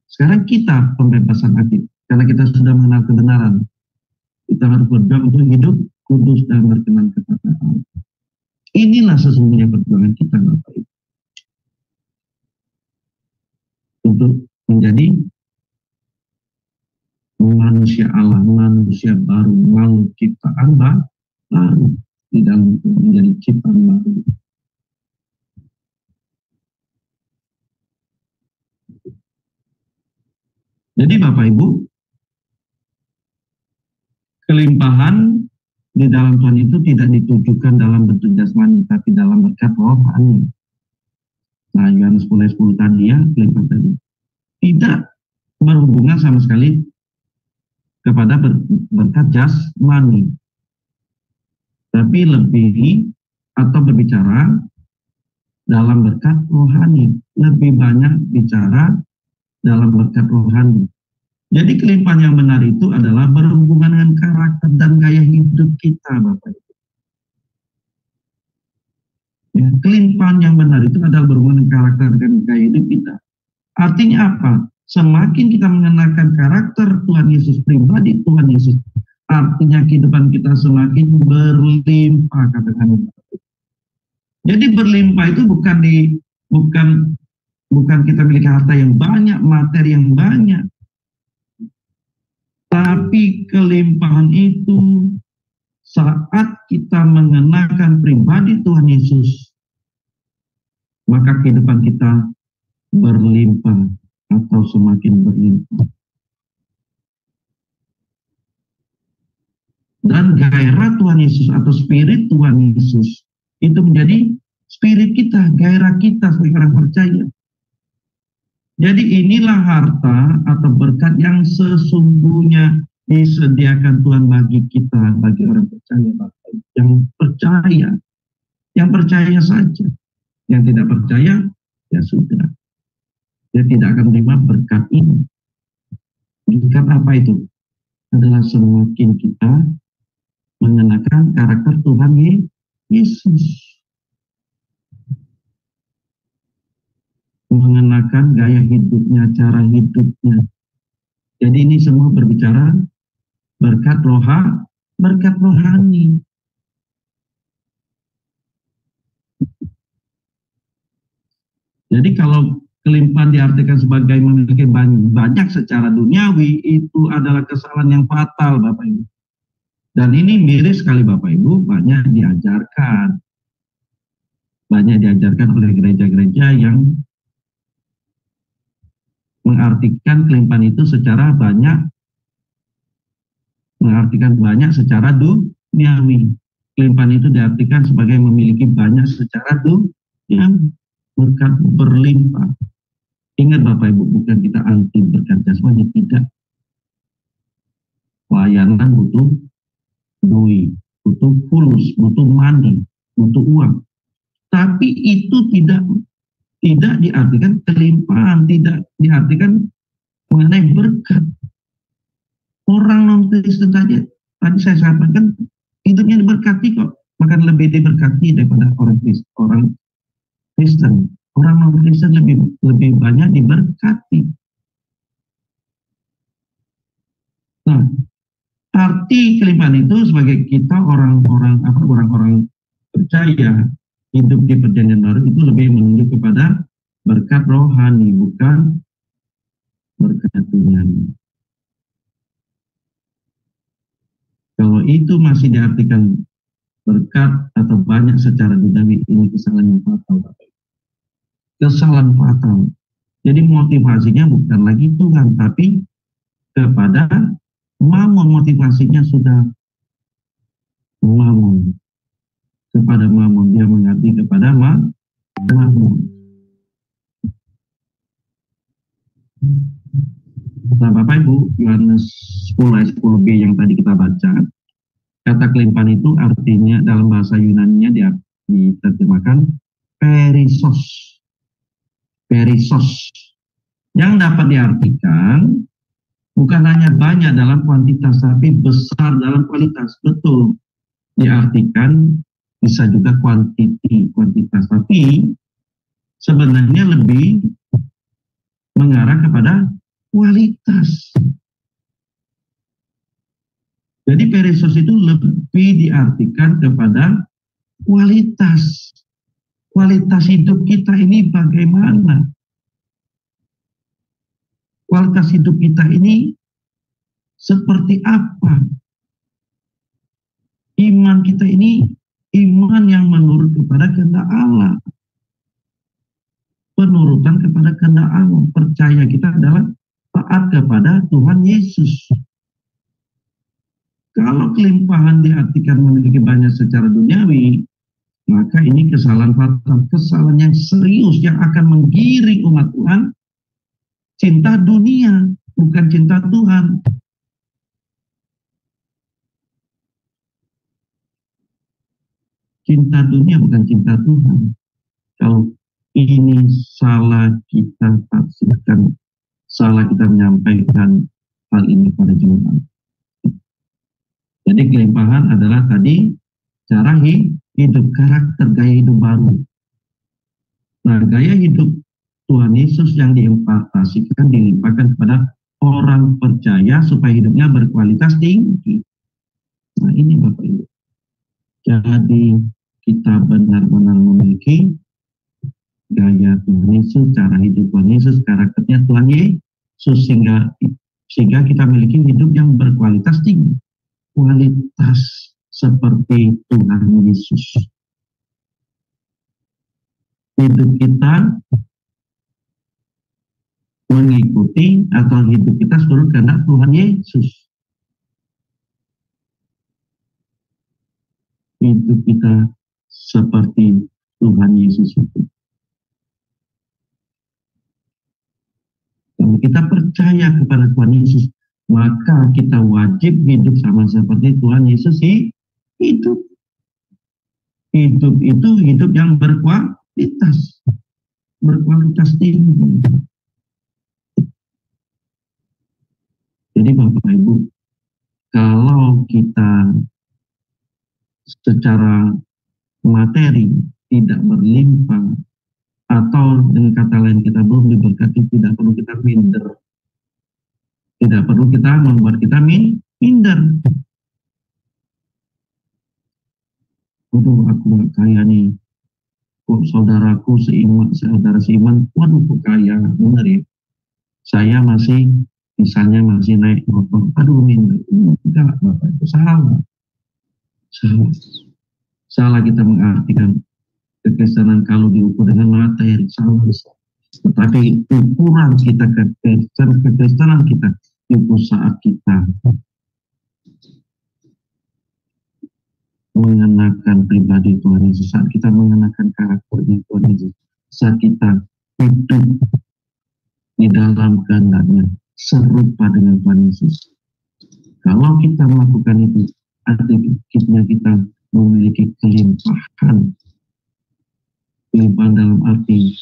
Sekarang kita pembebasan aktif, karena kita sudah mengenal kebenaran. Kita harus berjuang untuk hidup kudus dan berkenan kepada Allah. Inilah sesungguhnya perjuangan kita, Bapak Ibu. Untuk menjadi manusia Allah, manusia baru, makhluk ciptaan baru di dalam menjadi ciptaan baru. Jadi Bapak Ibu, kelimpahan di dalam Tuhan itu tidak ditujukan dalam bentuk jasmani, tapi dalam berkat rohani. Nah, Yohanes 10 tadi ya, kelimpahan tadi. Tidak berhubungan sama sekali kepada berkat jasmani. Tapi lebih atau berbicara dalam berkat rohani. Lebih banyak bicara dalam berkat rohani. Jadi kelimpahan yang benar itu adalah berhubungan dengan karakter dan gaya hidup kita, Bapak Ibu. Ya, kelimpahan yang benar itu adalah berhubungan dengan karakter dan gaya hidup kita. Artinya apa? Semakin kita mengenakan karakter Tuhan Yesus, pribadi Tuhan Yesus, artinya kehidupan kita semakin berlimpah, katakan. Jadi berlimpah itu bukan kita memiliki harta yang banyak, materi yang banyak. Tapi kelimpahan itu saat kita mengenakan pribadi Tuhan Yesus, maka kehidupan kita berlimpah atau semakin berlimpah. Dan gairah Tuhan Yesus atau spirit Tuhan Yesus itu menjadi spirit kita, gairah kita sebagai orang percaya. Jadi inilah harta atau berkat yang sesungguhnya disediakan Tuhan bagi kita, bagi orang percaya, yang percaya saja. Yang tidak percaya, ya sudah. Dia tidak akan menerima berkat ini. Berkat apa itu? Adalah semakin kita mengenakan karakter Tuhan Yesus. Mengenakan gaya hidupnya, cara hidupnya. Jadi ini semua berbicara berkat rohani. Jadi kalau kelimpahan diartikan sebagai memiliki banyak secara duniawi, itu adalah kesalahan yang fatal, Bapak Ibu. Dan ini miris sekali, Bapak Ibu, banyak diajarkan oleh gereja-gereja yang mengartikan kelimpahan itu secara banyak, secara duniawi. Kelimpahan itu diartikan sebagai memiliki banyak secara duniawi, berkat berlimpah. Ingat Bapak Ibu, bukan kita anti berkat jasmani, tidak. Pelayanan butuh duit, butuh fulus, butuh money, butuh uang. Tapi itu tidak diartikan kelimpahan, tidak diartikan mengenai berkat. Orang non-Kristen saja, tadi saya sampaikan, hidupnya diberkati kok, bahkan lebih diberkati daripada orang Kristen. Orang non-Kristen lebih banyak diberkati. Nah, arti kelimpahan itu sebagai kita orang-orang percaya hidup di perjanjian baru itu lebih menunjuk kepada berkat rohani, bukan berkat duniawi. Kalau itu masih diartikan berkat atau banyak secara duniawi, ini kesalahan yang fatal. Kesalahan fatal. Jadi motivasinya bukan lagi Tuhan, tapi kepada mamon. Motivasinya sudah mamon. Kepada mamon, dia mengabdi kepada mamon. Nah, Bapak Ibu, Yohanes 10 ayat 10b yang tadi kita baca, kata kelimpahan itu artinya dalam bahasa Yunani-nya diterjemahkan perisos. Perisos. Yang dapat diartikan bukan hanya banyak dalam kuantitas, tapi besar dalam kualitas. Betul. Diartikan bisa juga kuantitas, tapi sebenarnya lebih mengarah kepada kualitas. Jadi perisos itu lebih diartikan kepada kualitas. Kualitas hidup kita ini bagaimana? Kualitas hidup kita ini seperti apa? Iman kita ini iman yang menurut kepada kehendak Allah. Penurutan kepada kehendak Allah. Percaya kita adalah taat kepada Tuhan Yesus. Kalau kelimpahan diartikan memiliki banyak secara duniawi, maka ini kesalahan fatal, kesalahan yang serius yang akan menggiring umat Tuhan cinta dunia, bukan cinta Tuhan. Cinta dunia bukan cinta Tuhan. Kalau ini salah kita tafsirkan, salah kita menyampaikan, hal ini pada jemaat. Jadi kelimpahan adalah tadi cara hidup, karakter, gaya hidup baru. Nah, gaya hidup Tuhan Yesus yang diimpartasikan, dilimpahkan kepada orang percaya supaya hidupnya berkualitas tinggi. Nah, ini Bapak Ibu. Jadi kita benar-benar memiliki gaya Tuhan Yesus, cara hidup Tuhan Yesus, karakternya Tuhan Yesus, sehingga kita memiliki hidup yang berkualitas tinggi. Kualitas seperti Tuhan Yesus. Hidup kita mengikuti atau hidup kita seluruh kehendak Tuhan Yesus. Hidup kita seperti Tuhan Yesus itu. Kalau kita percaya kepada Tuhan Yesus, maka kita wajib hidup sama seperti Tuhan Yesus hidup. Hidup itu hidup yang berkualitas tinggi. Jadi Bapak Ibu, kalau kita secara materi tidak berlimpah, atau dengan kata lain kita belum diberkati, tidak perlu kita minder. Tidak perlu kita membuat kita minder. Aduh, aku gak kaya nih. Kok saudaraku saudara seiman, waduh kok kaya, benar ya. Saya misalnya masih naik motor, aduh minder. Enggak, Bapak, itu salah. Salah kita mengartikan kekristenan kalau diukur dengan materi, salah. Tetapi ukuran kita kekristenan kita itu saat kita mengenakan pribadi Tuhan Yesus, saat kita mengenakan karakternya Tuhan Yesus, saat kita hidup di dalam kehendaknya serupa dengan Tuhan Yesus. Kalau kita melakukan itu, artinya kita memiliki kelimpahan dalam arti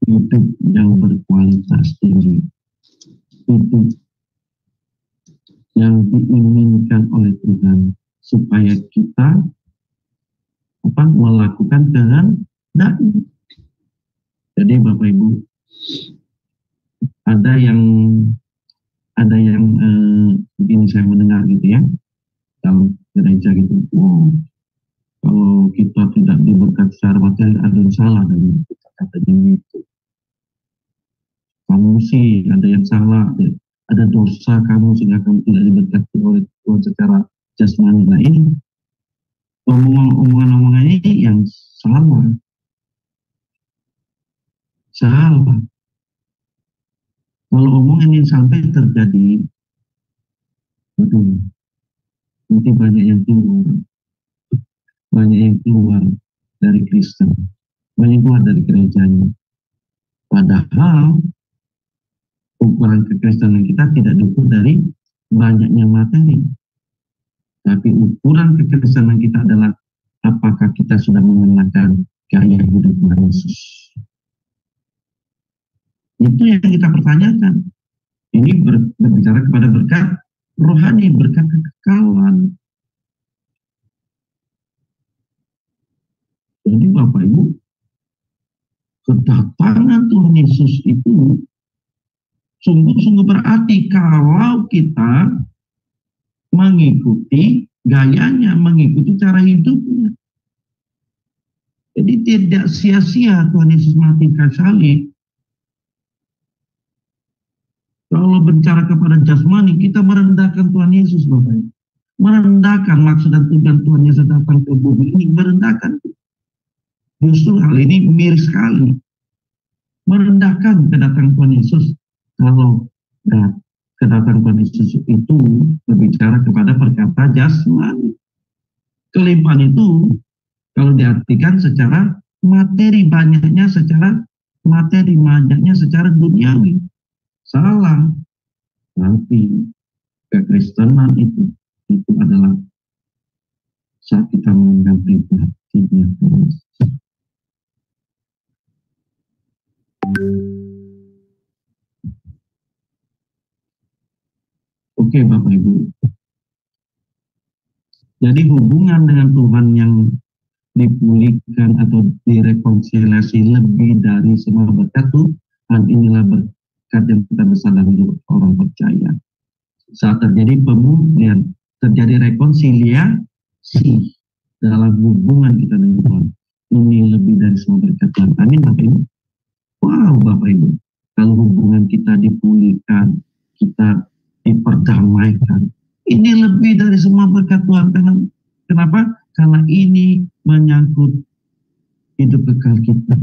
hidup yang berkualitas tinggi, hidup yang diinginkan oleh Tuhan, supaya kita melakukan kehendaknya. Jadi Bapak Ibu, ada yang begini saya mendengar gitu ya, dalam gereja gitu, kalau kita tidak diberkati secara materi, ada yang salah dari kita, katanya gitu. Kamu sih ada yang salah, ada dosa kamu sehingga kamu tidak diberkati oleh Tuhan secara jasmani. Nah, ini omongan-omongan ini yang salah. Kalau omongan ini sampai terjadi, nanti banyak yang keluar dari Kristen, banyak keluar dari gerejanya. Padahal ukuran kekristenan kita tidak diukur dari banyaknya materi, tapi ukuran kekristenan kita adalah apakah kita sudah mengenakan gaya hidup Tuhan Yesus. Itu yang kita pertanyakan. Ini berbicara kepada berkat rohani, berkat kekekalan. Jadi Bapak Ibu, kedatangan Tuhan Yesus itu sungguh-sungguh berarti kalau kita mengikuti gayanya, mengikuti cara hidupnya. Jadi tidak sia-sia Tuhan Yesus mati kayu salib. Kalau bicara kepada jasmani, kita merendahkan Tuhan Yesus, Bapak. Merendahkan maksud dan tujuan Tuhan Yesus datang ke bumi ini, merendahkan. Justru hal ini miris sekali. Merendahkan kedatangan Tuhan Yesus. Kalau kedatangan Tuhan Yesus itu berbicara kepada perkata jasmani. Kelimpahan itu kalau diartikan secara materi, banyaknya secara materi, banyaknya secara duniawi. Salah. Tapi kekristenan itu adalah saat kita mengenal pribadinya Tuhan Yesus. Oke Bapak Ibu. Jadi hubungan dengan Tuhan yang dipulihkan atau direkonsiliasi lebih dari semua berkat Tuhan, inilah berkat yang kita besar dalam hidup orang percaya. Saat terjadi pemulihan, terjadi rekonsiliasi dalam hubungan kita dengan Tuhan, ini lebih dari semua berkat Tuhan. Amin Bapak Ibu. Wow Bapak Ibu, kalau hubungan kita dipulihkan, kita diperdamaikan, ini lebih dari semua berkat Tuhan. Kenapa? Karena ini menyangkut hidup kekal kita.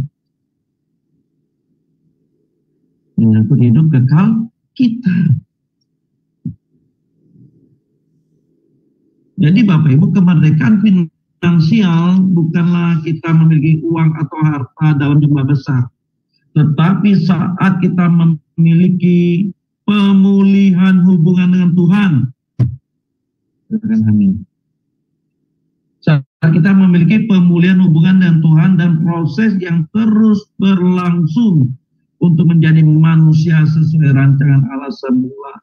Menyangkut hidup kekal kita. Jadi Bapak Ibu, kemerdekaan finansial bukanlah kita memiliki uang atau harta dalam jumlah besar. Tetapi saat kita memiliki pemulihan hubungan dengan Tuhan. Amin. Saat kita memiliki pemulihan hubungan dengan Tuhan dan proses yang terus berlangsung untuk menjadi manusia sesuai rancangan Allah semula.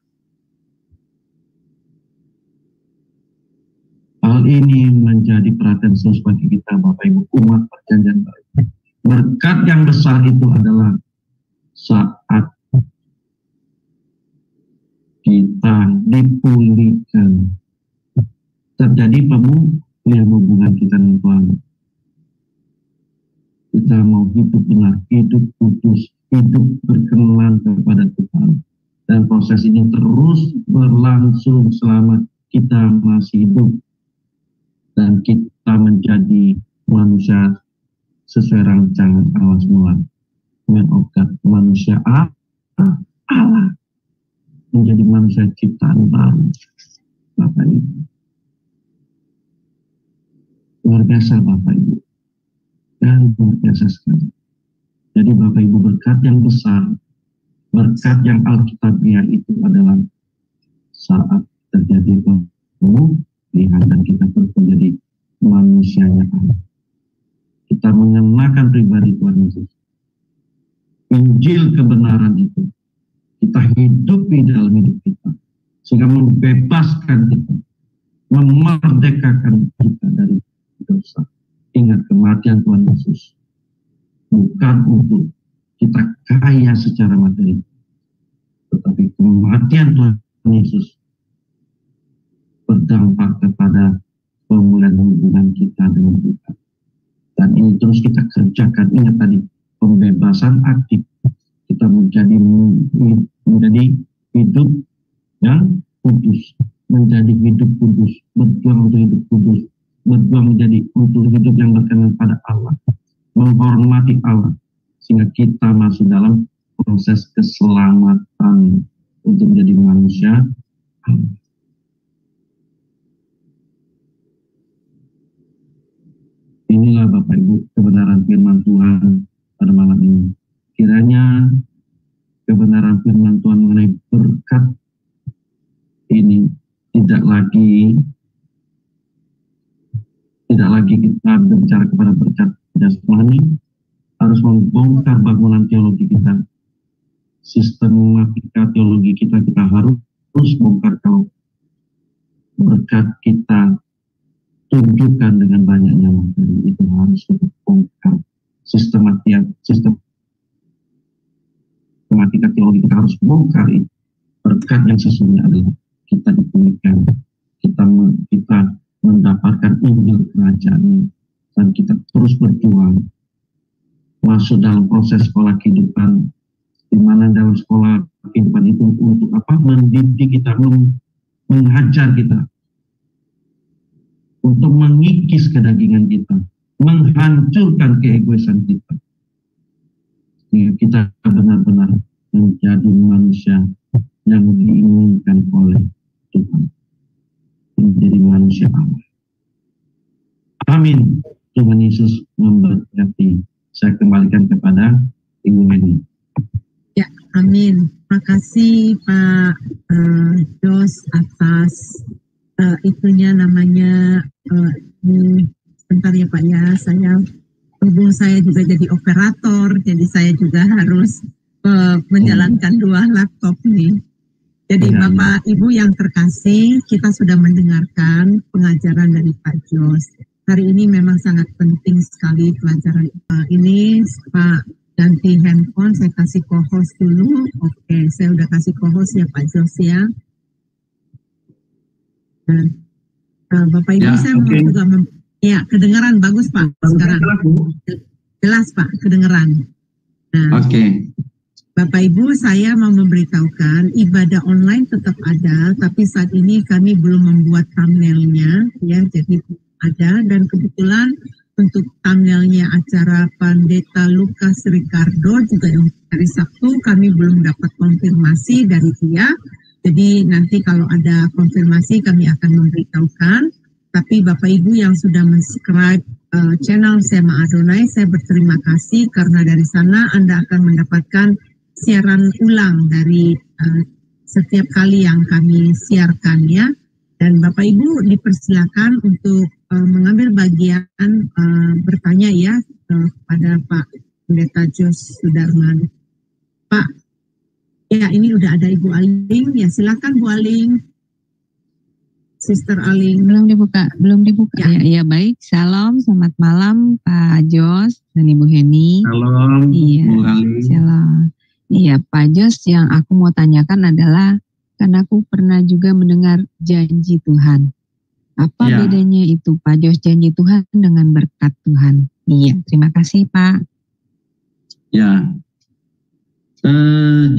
Hal ini menjadi perhatian khusus bagi kita Bapak Ibu umat perjanjian baru. Berkat yang besar itu adalah saat kita dipulihkan, terjadi pemulihan hubungan kita dengan Tuhan. Kita mau hidup benar, hidup kudus, hidup berkenan kepada Tuhan. Dan proses ini terus berlangsung selama kita masih hidup. Dan kita menjadi manusia sesuai rancangan Allah semula. Man of God, manusia Allah. Menjadi manusia ciptaan baru. Bapak Ibu. Luar biasa Bapak Ibu. Dan luar biasa sekali. Jadi Bapak Ibu, berkat yang besar, berkat yang alkitabiah itu adalah saat terjadi pemulihan dan kita terus menjadi manusianya Allah. Kita mengenakan pribadi Tuhan Yesus. Injil kebenaran itu kita hidupi dalam hidup kita, sehingga membebaskan kita, memerdekakan kita dari dosa. Ingat, kematian Tuhan Yesus bukan untuk kita kaya secara materi, tetapi kematian Tuhan Yesus berdampak kepada pemulihan hubungan kita dengan Tuhan. Dan ini terus kita kerjakan. Ingat tadi, pembebasan aktif. Kita menjadi hidup yang kudus, menjadi hidup kudus, berjuang untuk hidup kudus, berjuang menjadi untuk hidup yang berkenan pada Allah, menghormati Allah, sehingga kita masuk dalam proses keselamatan untuk menjadi manusia Allah. Inilah Bapak Ibu kebenaran firman Tuhan pada malam ini. Kiranya kebenaran firman Tuhan mengenai berkat ini tidak lagi kita berbicara kepada berkat jasmani, harus membongkar bangunan teologi kita, sistematika teologi kita harus bongkar. Kalau berkat kita tunjukkan dengan banyaknya materi, itu harus kita bongkar. Sistematika teologi kita harus bongkar itu. Berkat yang sesungguhnya adalah kita dipulihkan, kita mendapatkan Injil kerajaan, dan kita terus berjuang masuk dalam proses sekolah kehidupan, di mana dalam sekolah kehidupan itu untuk apa? Mendidik kita, mengajar kita untuk mengikis kedagingan kita, menghancurkan keegoisan kita. Kita benar-benar menjadi manusia yang diinginkan oleh Tuhan, menjadi manusia Allah. Amin. Tuhan Yesus memberkati. Saya kembalikan kepada Ibu Meni. Ya, amin. Terima kasih Pak Jos atas itunya namanya sebentar ya Pak ya, saya juga jadi operator, jadi saya juga harus menjalankan dua laptop nih. Jadi Bapak Ibu yang terkasih, kita sudah mendengarkan pengajaran dari Pak Jos. Hari ini memang sangat penting sekali pelajaran ini. Pak, ganti handphone, saya kasih co-host dulu. Oke, saya udah kasih co-host ya Pak Jos ya. Dan, Bapak Ibu saya mau juga ya, kedengaran bagus Pak sekarang. Jelas Pak, kedengaran. Nah, Bapak Ibu, saya mau memberitahukan ibadah online tetap ada, tapi saat ini kami belum membuat thumbnailnya, ya, jadi ada. Dan kebetulan untuk thumbnailnya acara Pendeta Lukas Ricardo juga yang hari Sabtu kami belum dapat konfirmasi dari dia. Jadi nanti kalau ada konfirmasi kami akan memberitahukan. Tapi Bapak Ibu yang sudah subscribe channel Sema Adonai, saya berterima kasih karena dari sana Anda akan mendapatkan siaran ulang dari setiap kali yang kami siarkan ya. Dan Bapak Ibu dipersilakan untuk mengambil bagian bertanya ya kepada Pak Pendeta Jos Sudarman. Pak, ya ini udah ada Ibu Aling, ya silakan Bu Aling. Sister Aling. Belum dibuka. Ya baik. Shalom, selamat malam Pak Jos dan Ibu Heni. Shalom, iya, Bu Aling. Shalom. Iya, Pak Jos, yang aku mau tanyakan adalah, karena aku pernah juga mendengar janji Tuhan. Apa bedanya itu, Pak Jos, janji Tuhan dengan berkat Tuhan? Iya, terima kasih, Pak. Ya,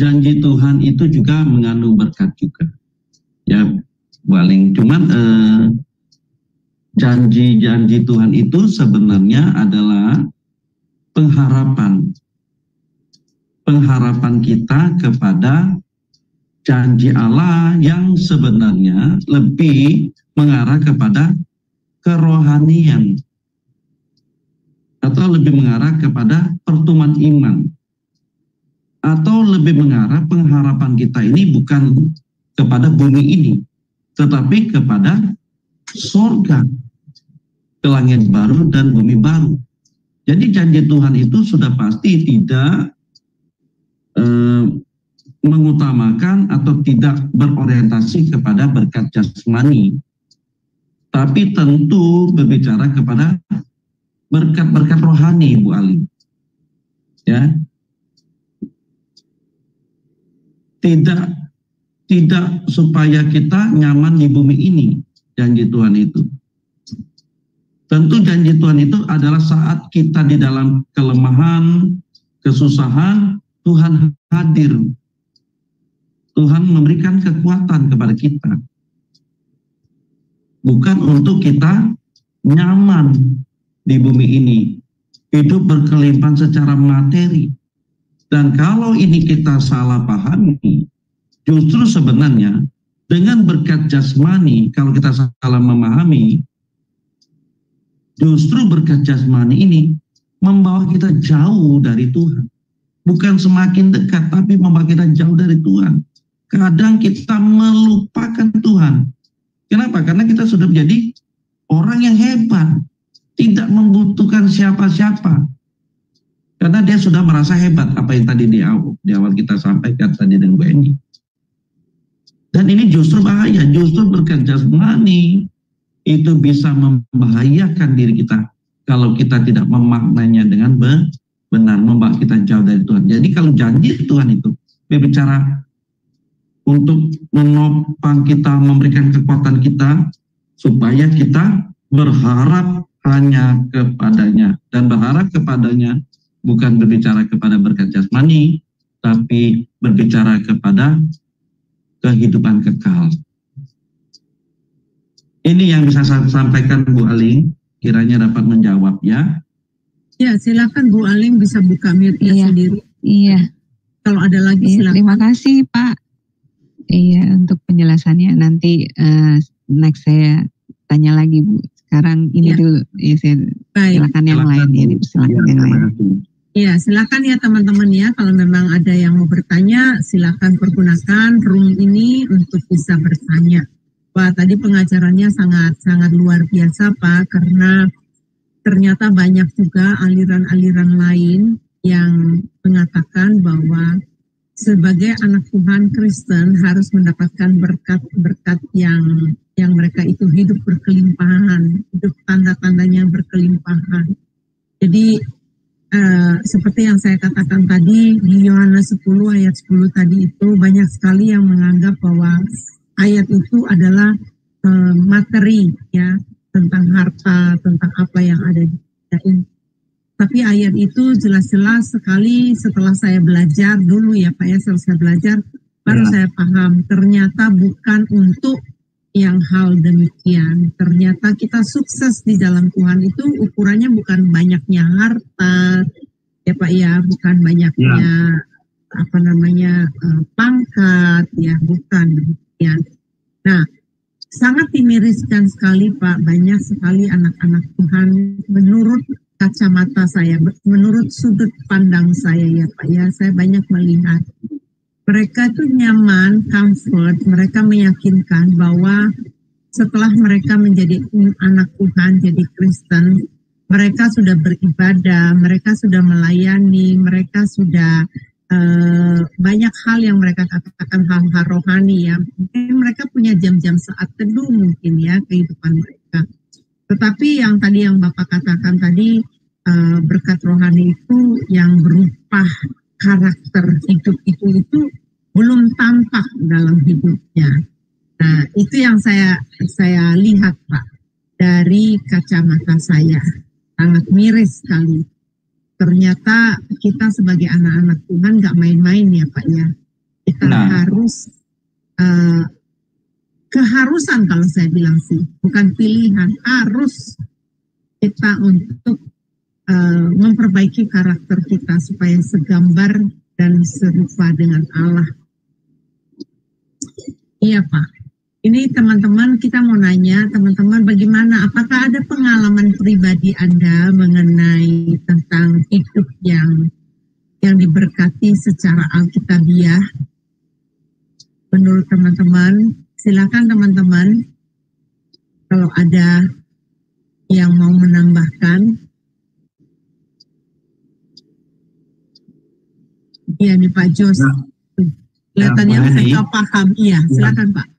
janji Tuhan itu juga mengandung berkat juga. Ya, Bu Aling. Cuman janji-janji Tuhan itu sebenarnya adalah pengharapan kita kepada janji Allah yang sebenarnya lebih mengarah kepada kerohanian atau lebih mengarah kepada pertumbuhan iman, atau lebih mengarah pengharapan kita ini bukan kepada bumi ini tetapi kepada surga, ke langit baru dan bumi baru. Jadi janji Tuhan itu sudah pasti tidak mengutamakan atau tidak berorientasi kepada berkat jasmani, tapi tentu berbicara kepada berkat-berkat rohani, Bu Ali. Ya, tidak supaya kita nyaman di bumi ini. Janji Tuhan itu, tentu janji Tuhan itu adalah saat kita di dalam kelemahan, kesusahan, Tuhan hadir. Tuhan memberikan kekuatan kepada kita. Bukan untuk kita nyaman di bumi ini, hidup berkelimpahan secara materi. Dan kalau ini kita salah pahami, justru sebenarnya dengan berkat jasmani, kalau kita salah memahami, justru berkat jasmani ini membawa kita jauh dari Tuhan. Bukan semakin dekat, tapi membawa kita jauh dari Tuhan. Kadang kita melupakan Tuhan. Kenapa? Karena kita sudah menjadi orang yang hebat, tidak membutuhkan siapa-siapa. Karena dia sudah merasa hebat, apa yang tadi di awal kita sampaikan tadi dengan Bu Eni. Dan ini justru bahaya, justru berkat jasmani itu bisa membahayakan diri kita kalau kita tidak memaknainya dengan benar, membawa kita jauh dari Tuhan. Jadi kalau janji Tuhan itu berbicara untuk menopang kita, memberikan kekuatan kita supaya kita berharap hanya kepadanya, dan berharap kepadanya bukan berbicara kepada berkat jasmani, tapi berbicara kepada kehidupan kekal. Ini yang bisa saya sampaikan, Bu Aling, kiranya dapat menjawab ya. Ya, silakan Bu Aling bisa buka mute-nya sendiri. Iya. Kalau ada lagi silakan. Terima kasih Pak. Iya, untuk penjelasannya. Nanti next saya tanya lagi Bu. Sekarang ini dulu, ya, saya silakan yang lain ya, silakan yang lain. Iya, silakan ya teman-teman ya. Kalau memang ada yang mau bertanya, silakan pergunakan room ini untuk bisa bertanya. Wah, tadi pengajarannya sangat luar biasa Pak, karena ternyata banyak juga aliran-aliran lain yang mengatakan bahwa sebagai anak Tuhan Kristen harus mendapatkan berkat-berkat yang mereka itu hidup berkelimpahan, hidup tanda-tandanya berkelimpahan. Jadi seperti yang saya katakan tadi di Yohanes 10 ayat 10 tadi itu banyak sekali yang menganggap bahwa ayat itu adalah materi ya, tentang harta, tentang apa yang ada di dunia ini. Tapi ayat itu jelas-jelas sekali setelah saya belajar dulu ya Pak ya, setelah saya belajar baru saya paham ternyata bukan untuk yang hal demikian. Ternyata kita sukses di dalam Tuhan itu ukurannya bukan banyaknya harta ya Pak ya, bukan banyaknya pangkat ya, bukan demikian. Nah, sangat dimiriskan sekali Pak, banyak sekali anak-anak Tuhan menurut kacamata saya, menurut sudut pandang saya ya Pak ya, saya banyak melihat mereka itu nyaman, comfort, mereka meyakinkan bahwa setelah mereka menjadi anak Tuhan, jadi Kristen, mereka sudah beribadah, mereka sudah melayani, mereka sudah banyak hal yang mereka katakan hal-hal rohani ya. Mungkin mereka punya jam-jam saat teduh mungkin ya kehidupan mereka. Tetapi yang tadi yang Bapak katakan tadi berkat rohani itu yang berupa karakter hidup itu belum tampak dalam hidupnya. Nah, itu yang saya lihat Pak dari kacamata saya. Sangat miris sekali. Ternyata kita sebagai anak-anak Tuhan nggak main-main ya Pak ya. Kita harus keharusan kalau saya bilang sih, bukan pilihan, harus kita untuk memperbaiki karakter kita supaya segambar dan serupa dengan Allah. Iya Pak. Ini teman-teman kita mau nanya, teman-teman bagaimana, apakah ada pengalaman pribadi Anda mengenai tentang hidup yang diberkati secara alkitabiah? Menurut teman-teman, silakan teman-teman kalau ada yang mau menambahkan. Iya nih Pak Jos, kelihatannya mereka paham. Iya, silakan Pak.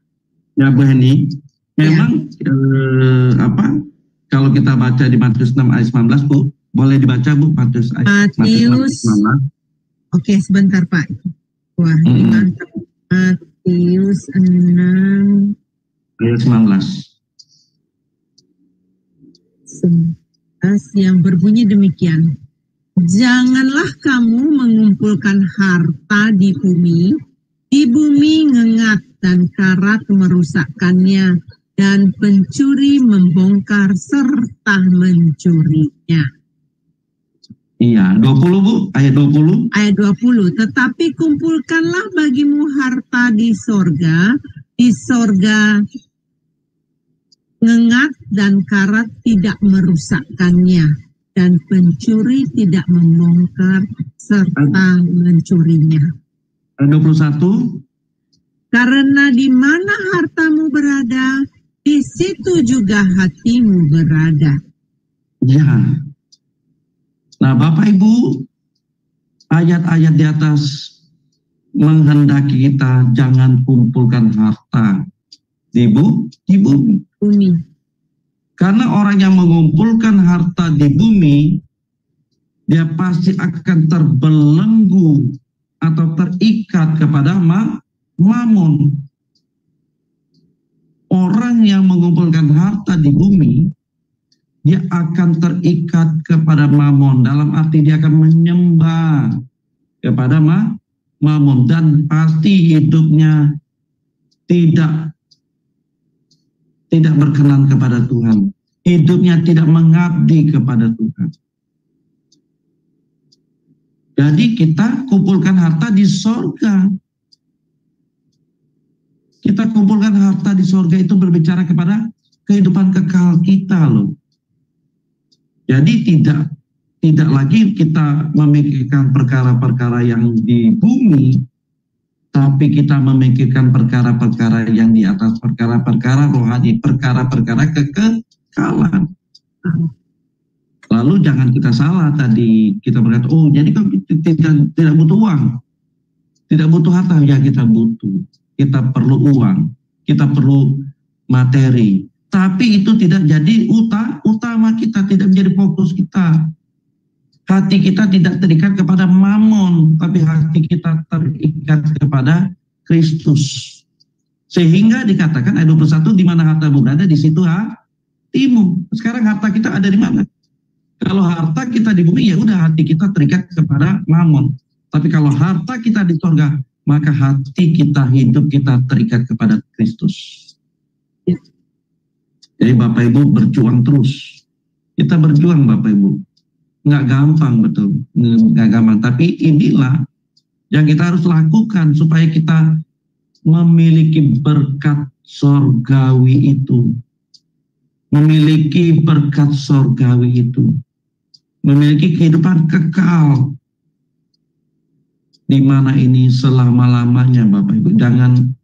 Ya Bu Heni, memang kalau kita baca di Matius 6 ayat 19 Bu, boleh dibaca Bu Matius 6 ayat 19. Oke, sebentar Pak. Wah, mantap. Matius 6 ayat 19 yang berbunyi demikian. Janganlah kamu mengumpulkan harta di bumi ngengat dan karat merusakkannya, dan pencuri membongkar serta mencurinya. Iya, 20 Bu, ayat 20. Ayat 20, tetapi kumpulkanlah bagimu harta di sorga ngengat dan karat tidak merusakkannya, dan pencuri tidak membongkar serta mencurinya. Ayat 21. Karena di mana hartamu berada, di situ juga hatimu berada. Ya. Nah, Bapak Ibu, ayat-ayat di atas menghendaki kita jangan kumpulkan harta di bumi. Karena orang yang mengumpulkan harta di bumi, dia pasti akan terbelenggu atau terikat kepada Mamon. Orang yang mengumpulkan harta di bumi, dia akan terikat kepada Mamon. Dalam arti dia akan menyembah kepada Mamon, dan pasti hidupnya tidak berkenan kepada Tuhan. Hidupnya tidak mengabdi kepada Tuhan. Jadi kita kumpulkan harta di sorga. Kita kumpulkan harta di sorga itu berbicara kepada kehidupan kekal kita loh. Jadi tidak lagi kita memikirkan perkara-perkara yang di bumi, tapi kita memikirkan perkara-perkara yang di atas, perkara-perkara rohani, perkara-perkara kekekalan. Lalu jangan kita salah tadi kita berkata, oh jadi kan tidak butuh uang. Tidak butuh harta, ya kita butuh. Kita perlu uang, kita perlu materi. Tapi itu tidak jadi utama kita, tidak menjadi fokus kita. Hati kita tidak terikat kepada mamon, tapi hati kita terikat kepada Kristus. Sehingga dikatakan ayat 21, di mana hartamu berada, di situ hatimu. Sekarang harta kita ada di mana? Kalau harta kita di bumi, ya udah hati kita terikat kepada mamon. Tapi kalau harta kita di surga, maka hati kita, hidup kita terikat kepada Kristus. Jadi Bapak Ibu berjuang terus. Kita berjuang Bapak Ibu. Nggak gampang, betul. Nggak gampang. Tapi inilah yang kita harus lakukan supaya kita memiliki berkat sorgawi itu. Memiliki berkat sorgawi itu. Memiliki kehidupan kekal. Di mana ini selama-lamanya Bapak Ibu. Jangan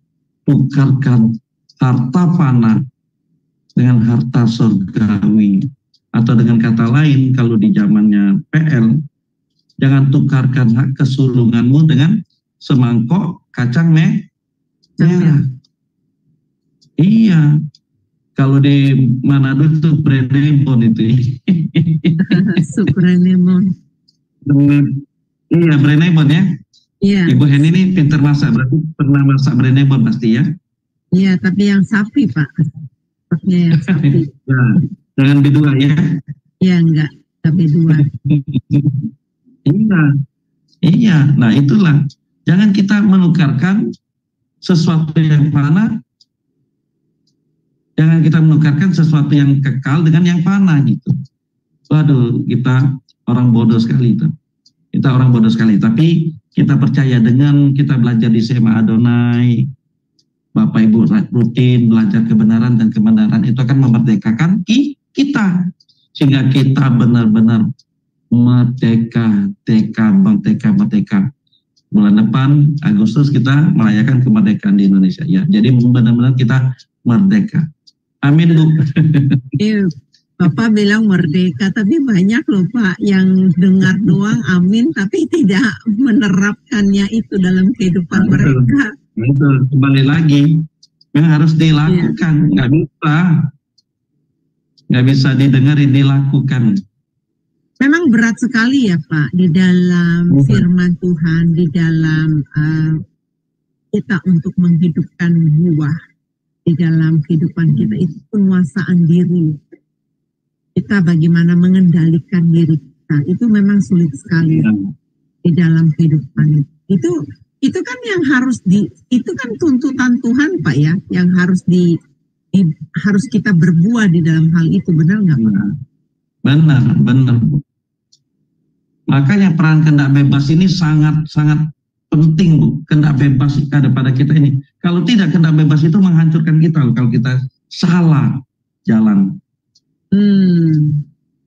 tukarkan harta fana dengan harta sorgawi. Atau dengan kata lain, kalau di zamannya PL, jangan tukarkan hak kesulunganmu dengan semangkok kacang merah. Iya. Kalau di Manado itu Brenebon itu. Subrenemon. Iya, Brenebon ya. Iya. Ibu Heni ini pintar masak, berarti pernah masak Brenebon pasti ya? Iya, tapi yang sapi Pak. Paknya yang sapi. Nah, jangan B2 ya? Iya, enggak. B2. Iya. Nah itulah. Jangan kita menukarkan sesuatu yang fana. Jangan kita menukarkan sesuatu yang kekal dengan yang fana gitu. Waduh, kita orang bodoh sekali itu. Kita orang bodoh sekali. Tapi kita percaya dengan kita belajar di SMA Adonai, Bapak Ibu rutin belajar kebenaran, dan kebenaran itu akan memerdekakan kita. Sehingga kita benar-benar merdeka. Bulan depan, Agustus, kita merayakan kemerdekaan di Indonesia. Ya, jadi benar-benar kita merdeka. Amin, Bu. Iya, Bapak bilang merdeka, tapi banyak loh Pak yang dengar doang amin, tapi tidak menerapkannya itu dalam kehidupan mereka. Betul, kembali lagi. Yang harus dilakukan, nggak bisa didengarin, dilakukan. Memang berat sekali ya Pak, di dalam firman Tuhan, di dalam kita untuk menghidupkan buah, di dalam kehidupan kita itu penguasaan diri. Kita bagaimana mengendalikan diri kita, itu memang sulit sekali di dalam kehidupan itu. Itu kan yang harus itu kan tuntutan Tuhan Pak ya, yang harus harus kita berbuah di dalam hal itu, benar nggak Pak? Benar. Makanya peran kehendak bebas ini sangat penting, Bu. Kehendak bebas ada pada kita ini. Kalau tidak, kehendak bebas itu menghancurkan kita kalau kita salah jalan.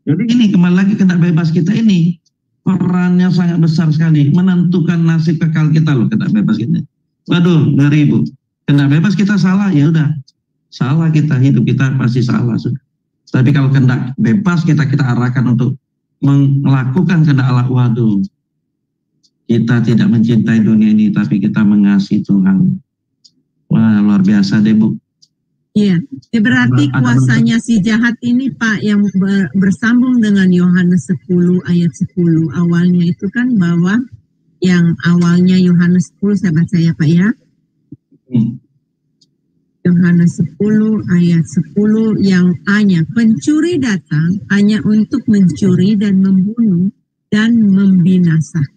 Jadi ini kembali lagi, kehendak bebas kita ini perannya sangat besar sekali, menentukan nasib kekal kita loh, kehendak bebas kita. Waduh, ngeri Bu. Kehendak bebas kita salah, ya udah. Salah kita, hidup kita pasti salah. Tapi kalau kehendak bebas kita arahkan untuk melakukan kehendak Allah, waduh, kita tidak mencintai dunia ini, tapi kita mengasihi Tuhan. Wah, luar biasa deh Bu. Iya, berarti kuasanya si jahat ini Pak yang bersambung dengan Yohanes 10 ayat 10 awalnya itu kan, bahwa yang awalnya Yohanes 10 saya baca ya Pak ya. Yohanes 10 ayat 10 yang A-nya, pencuri datang hanya untuk mencuri dan membunuh dan membinasakan.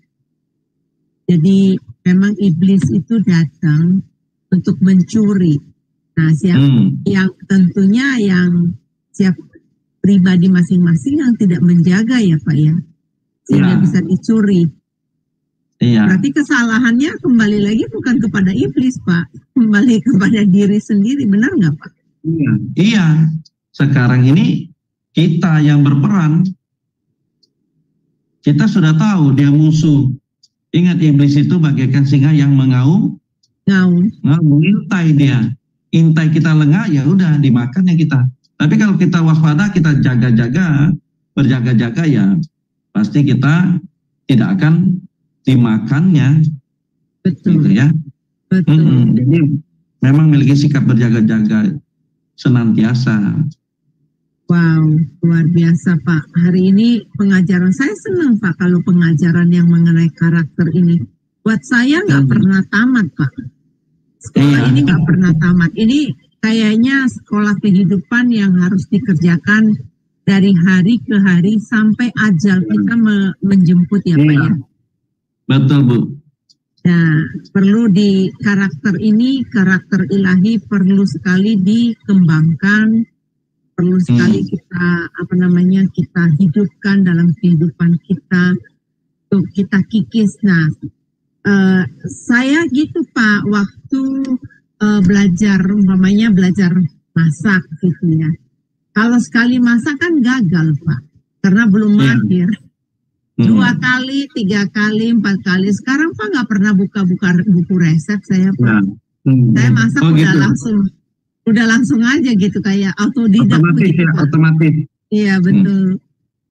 Jadi memang iblis itu datang untuk mencuri. Nah, yang tentunya yang siap pribadi masing-masing yang tidak menjaga ya Pak ya, sehingga bisa dicuri. Iya. Berarti kesalahannya kembali lagi bukan kepada iblis Pak, kembali kepada diri sendiri, benar nggak Pak? Iya. Sekarang ini kita yang berperan, kita sudah tahu dia musuh. Ingat, iblis itu bagaikan singa yang mengaum, mengintai dia. Intai kita lengah, ya udah dimakannya kita. Tapi kalau kita waspada, kita berjaga-jaga ya pasti kita tidak akan dimakannya. Betul. Gitu ya. Betul. Jadi memang memiliki sikap berjaga-jaga senantiasa. Wow, luar biasa Pak. Hari ini pengajaran saya senang Pak kalau pengajaran yang mengenai karakter ini. Buat saya nggak pernah tamat Pak. Sekolah ini nggak pernah tamat. Ini kayaknya sekolah kehidupan yang harus dikerjakan dari hari ke hari sampai ajal kita menjemput ya Pak ya. Betul Bu. Nah, perlu di karakter ini, karakter ilahi perlu sekali dikembangkan, perlu sekali kita kita hidupkan dalam kehidupan kita, untuk kita kikis. Nah, saya gitu Pak, waktu belajar masak gitu ya. Kalau sekali masak kan gagal Pak, karena belum mahir. 2 kali, 3 kali, 4 kali. Sekarang Pak nggak pernah buka-buka buku resep saya Pak. Saya masak udah langsung aja gitu, kayak autodidak. Otomatis. Iya betul.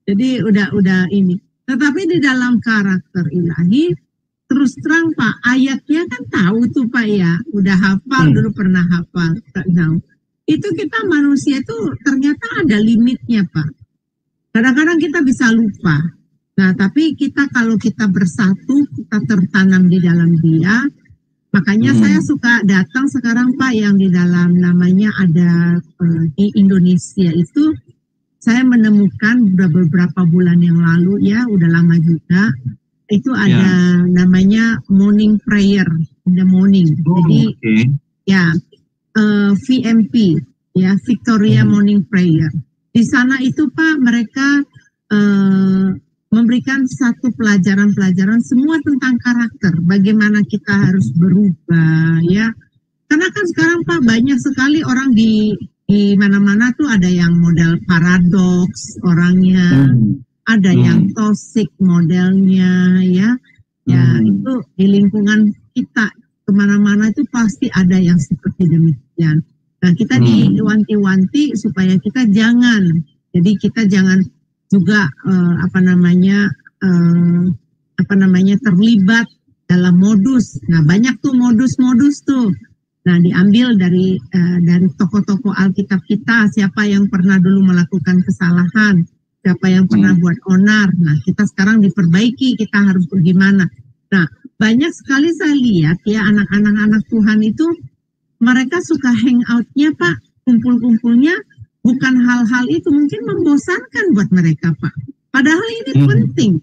Jadi udah ini. Tetapi di dalam karakter ilahi, terus terang Pak, ayatnya kan tahu tuh Pak ya. Udah hafal dulu, pernah hafal. Tak tahu. Itu kita manusia itu ternyata ada limitnya Pak. Kadang-kadang kita bisa lupa. Nah, tapi kalau kita bersatu, kita tertanam di dalam Dia. Makanya saya suka datang sekarang Pak, yang di dalam namanya ada di Indonesia itu, saya menemukan beberapa bulan yang lalu ya, udah lama juga. Itu ada namanya morning prayer in the morning. Jadi ya VMP ya, Victoria Morning Prayer. Di sana itu Pak, mereka memberikan satu pelajaran-pelajaran semua tentang karakter, bagaimana kita harus berubah ya. Karena kan sekarang Pak, banyak sekali orang di mana-mana tuh ada yang model paradoks orangnya, ada yang toxic modelnya ya. Ya itu di lingkungan kita kemana-mana itu pasti ada yang seperti demikian. Nah, kita diwanti-wanti supaya kita jangan juga terlibat dalam modus. Nah, banyak tuh modus-modus tuh. Nah, diambil dari tokoh-tokoh Alkitab kita, siapa yang pernah dulu melakukan kesalahan, siapa yang pernah buat onar. Nah, kita sekarang diperbaiki, kita harus bagaimana. Nah, banyak sekali saya lihat ya, anak-anak Tuhan itu mereka suka hangout-nya Pak, kumpul-kumpulnya. Bukan hal-hal itu mungkin membosankan buat mereka Pak. Padahal ini penting.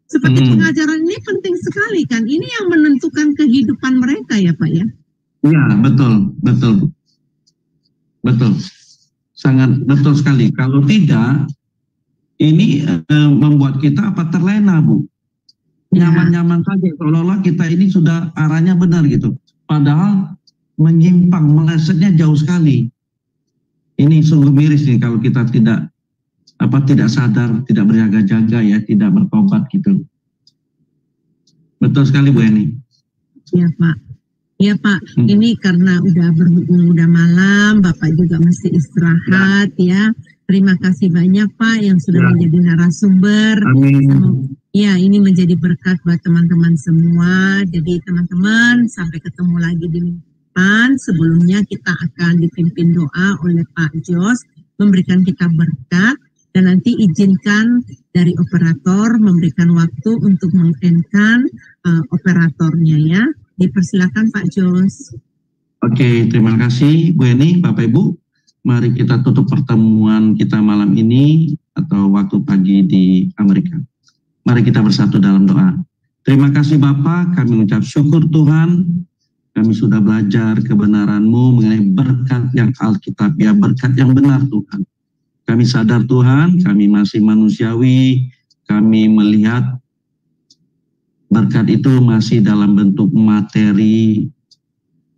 Seperti pengajaran ini penting sekali kan. Ini yang menentukan kehidupan mereka ya Pak ya. Iya betul. Sangat betul sekali. Kalau tidak, ini membuat kita terlena Bu. Nyaman-nyaman saja. Seolah-olah kita ini sudah arahnya benar gitu. Padahal menyimpang, melesetnya jauh sekali. Ini sungguh miris nih kalau kita tidak sadar, tidak berjaga-jaga ya, tidak bertobat gitu. Betul sekali Bu Eni. Iya Pak. Iya Pak. Ini karena udah malam, Bapak juga mesti istirahat ya. Terima kasih banyak Pak yang sudah menjadi narasumber. Amin. Ya, ini menjadi berkat buat teman-teman semua. Jadi teman-teman, sampai ketemu lagi di depan. Sebelumnya kita akan dipimpin doa oleh Pak Jos, memberikan kita berkat, dan nanti izinkan dari operator memberikan waktu untuk mengendkan operatornya ya. Dipersilakan Pak Jos. Oke, terima kasih Bu Eni, Bapak Ibu. Mari kita tutup pertemuan kita malam ini atau waktu pagi di Amerika. Mari kita bersatu dalam doa. Terima kasih Bapak, kami mengucap syukur Tuhan. Kami sudah belajar kebenaran-Mu mengenai berkat yang Alkitab, ya berkat yang benar Tuhan. Kami sadar Tuhan, kami masih manusiawi, kami melihat berkat itu masih dalam bentuk materi,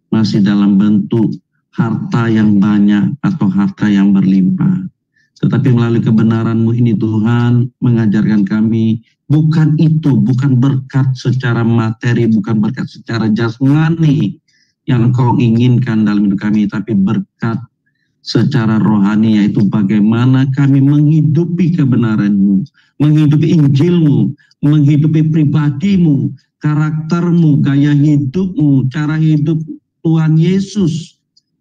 masih dalam bentuk harta yang banyak atau harta yang berlimpah. Tetapi melalui kebenaran-Mu ini Tuhan mengajarkan kami, bukan itu, bukan berkat secara materi, bukan berkat secara jasmani yang Engkau inginkan dalam hidup kami, tapi berkat secara rohani, yaitu bagaimana kami menghidupi kebenaran-Mu, menghidupi Injil-Mu, menghidupi pribadi-Mu, karaktermu, gaya hidupmu, cara hidup Tuhan Yesus,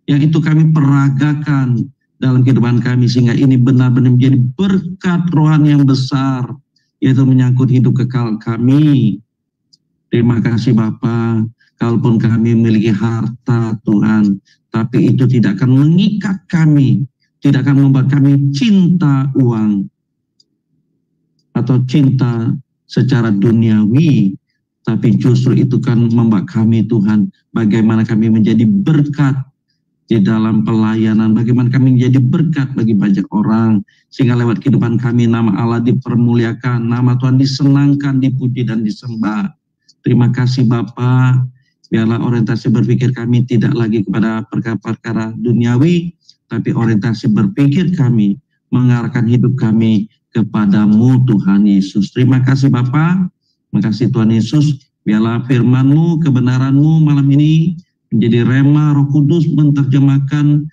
yang itu kami peragakan dalam kehidupan kami, sehingga ini benar-benar menjadi berkat rohani yang besar, yaitu menyangkut hidup kekal kami. Terima kasih Bapa, kalaupun kami memiliki harta Tuhan, tapi itu tidak akan mengikat kami, tidak akan membuat kami cinta uang atau cinta secara duniawi, tapi justru itu kan membuat kami Tuhan, bagaimana kami menjadi berkat di dalam pelayanan, bagaimana kami menjadi berkat bagi banyak orang, sehingga lewat kehidupan kami nama Allah dipermuliakan, nama Tuhan disenangkan, dipuji dan disembah. Terima kasih Bapa, biarlah orientasi berpikir kami tidak lagi kepada perkara-perkara duniawi, tapi orientasi berpikir kami mengarahkan hidup kami kepadamu Tuhan Yesus. Terima kasih Bapa, terima kasih Tuhan Yesus, biarlah firman-Mu, kebenaran-Mu malam ini menjadi rema Roh Kudus, menerjemahkan,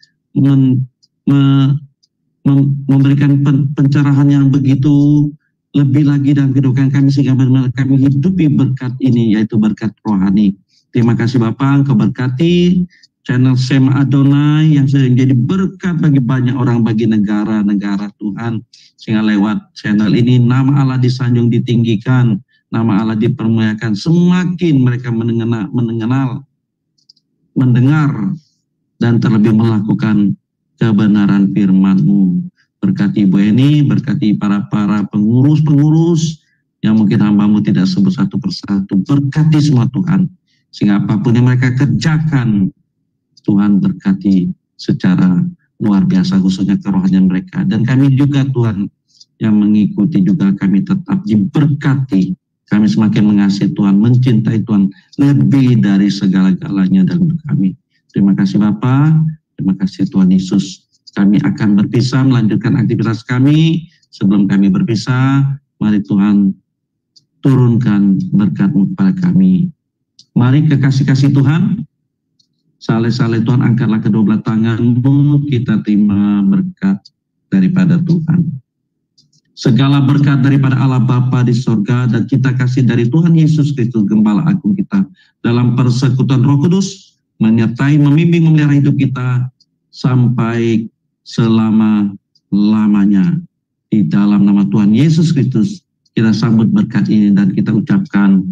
memberikan pencerahan yang begitu lebih lagi dalam kehidupan kami, sehingga benar-benar kami hidupi berkat ini, yaitu berkat rohani. Terima kasih Bapak, Engkau berkati channel Sema Adonai yang sudah menjadi berkat bagi banyak orang, bagi negara-negara Tuhan, sehingga lewat channel ini nama Allah disanjung, ditinggikan, nama Allah dipermuliakan, semakin mereka mendengar dan terlebih melakukan kebenaran firman-Mu. Berkati Ibu Eni, berkati para pengurus-pengurus yang mungkin hamba-Mu tidak sebut satu persatu. Berkati semua Tuhan, sehingga apapun yang mereka kerjakan, Tuhan berkati secara luar biasa, khususnya kerohanian mereka. Dan kami juga Tuhan yang mengikuti juga, kami tetap diberkati. Kami semakin mengasihi Tuhan, mencintai Tuhan lebih dari segala-galanya dalam hidup kami. Terima kasih Bapa, terima kasih Tuhan Yesus. Kami akan berpisah, melanjutkan aktivitas kami. Sebelum kami berpisah, mari Tuhan turunkan berkat-Mu kepada kami. Mari kekasih-kasih Tuhan, saleh-saleh Tuhan, angkatlah kedua belah tangan-Mu, kita terima berkat daripada Tuhan. Segala berkat daripada Allah Bapa di sorga, dan kita kasih dari Tuhan Yesus Kristus Gembala Agung kita, dalam persekutuan Roh Kudus, menyertai, membimbing, memelihara hidup kita sampai selama-lamanya. Di dalam nama Tuhan Yesus Kristus kita sambut berkat ini dan kita ucapkan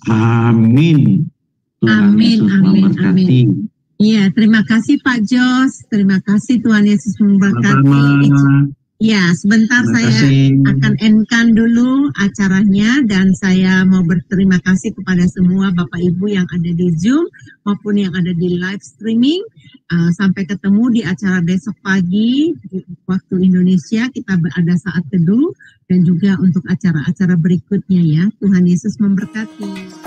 amin. Tuhan Amin, Yesus amin, memberkati. amin. Iya, terima kasih Pak Jos, terima kasih Tuhan Yesus memberkati. Sama-sama. Ya, sebentar Terima saya kasih. akan endkan dulu acaranya, dan saya mau berterima kasih kepada semua Bapak Ibu yang ada di Zoom maupun yang ada di live streaming. Sampai ketemu di acara besok pagi waktu Indonesia, kita ada saat teduh, dan juga untuk acara-acara berikutnya ya. Tuhan Yesus memberkati.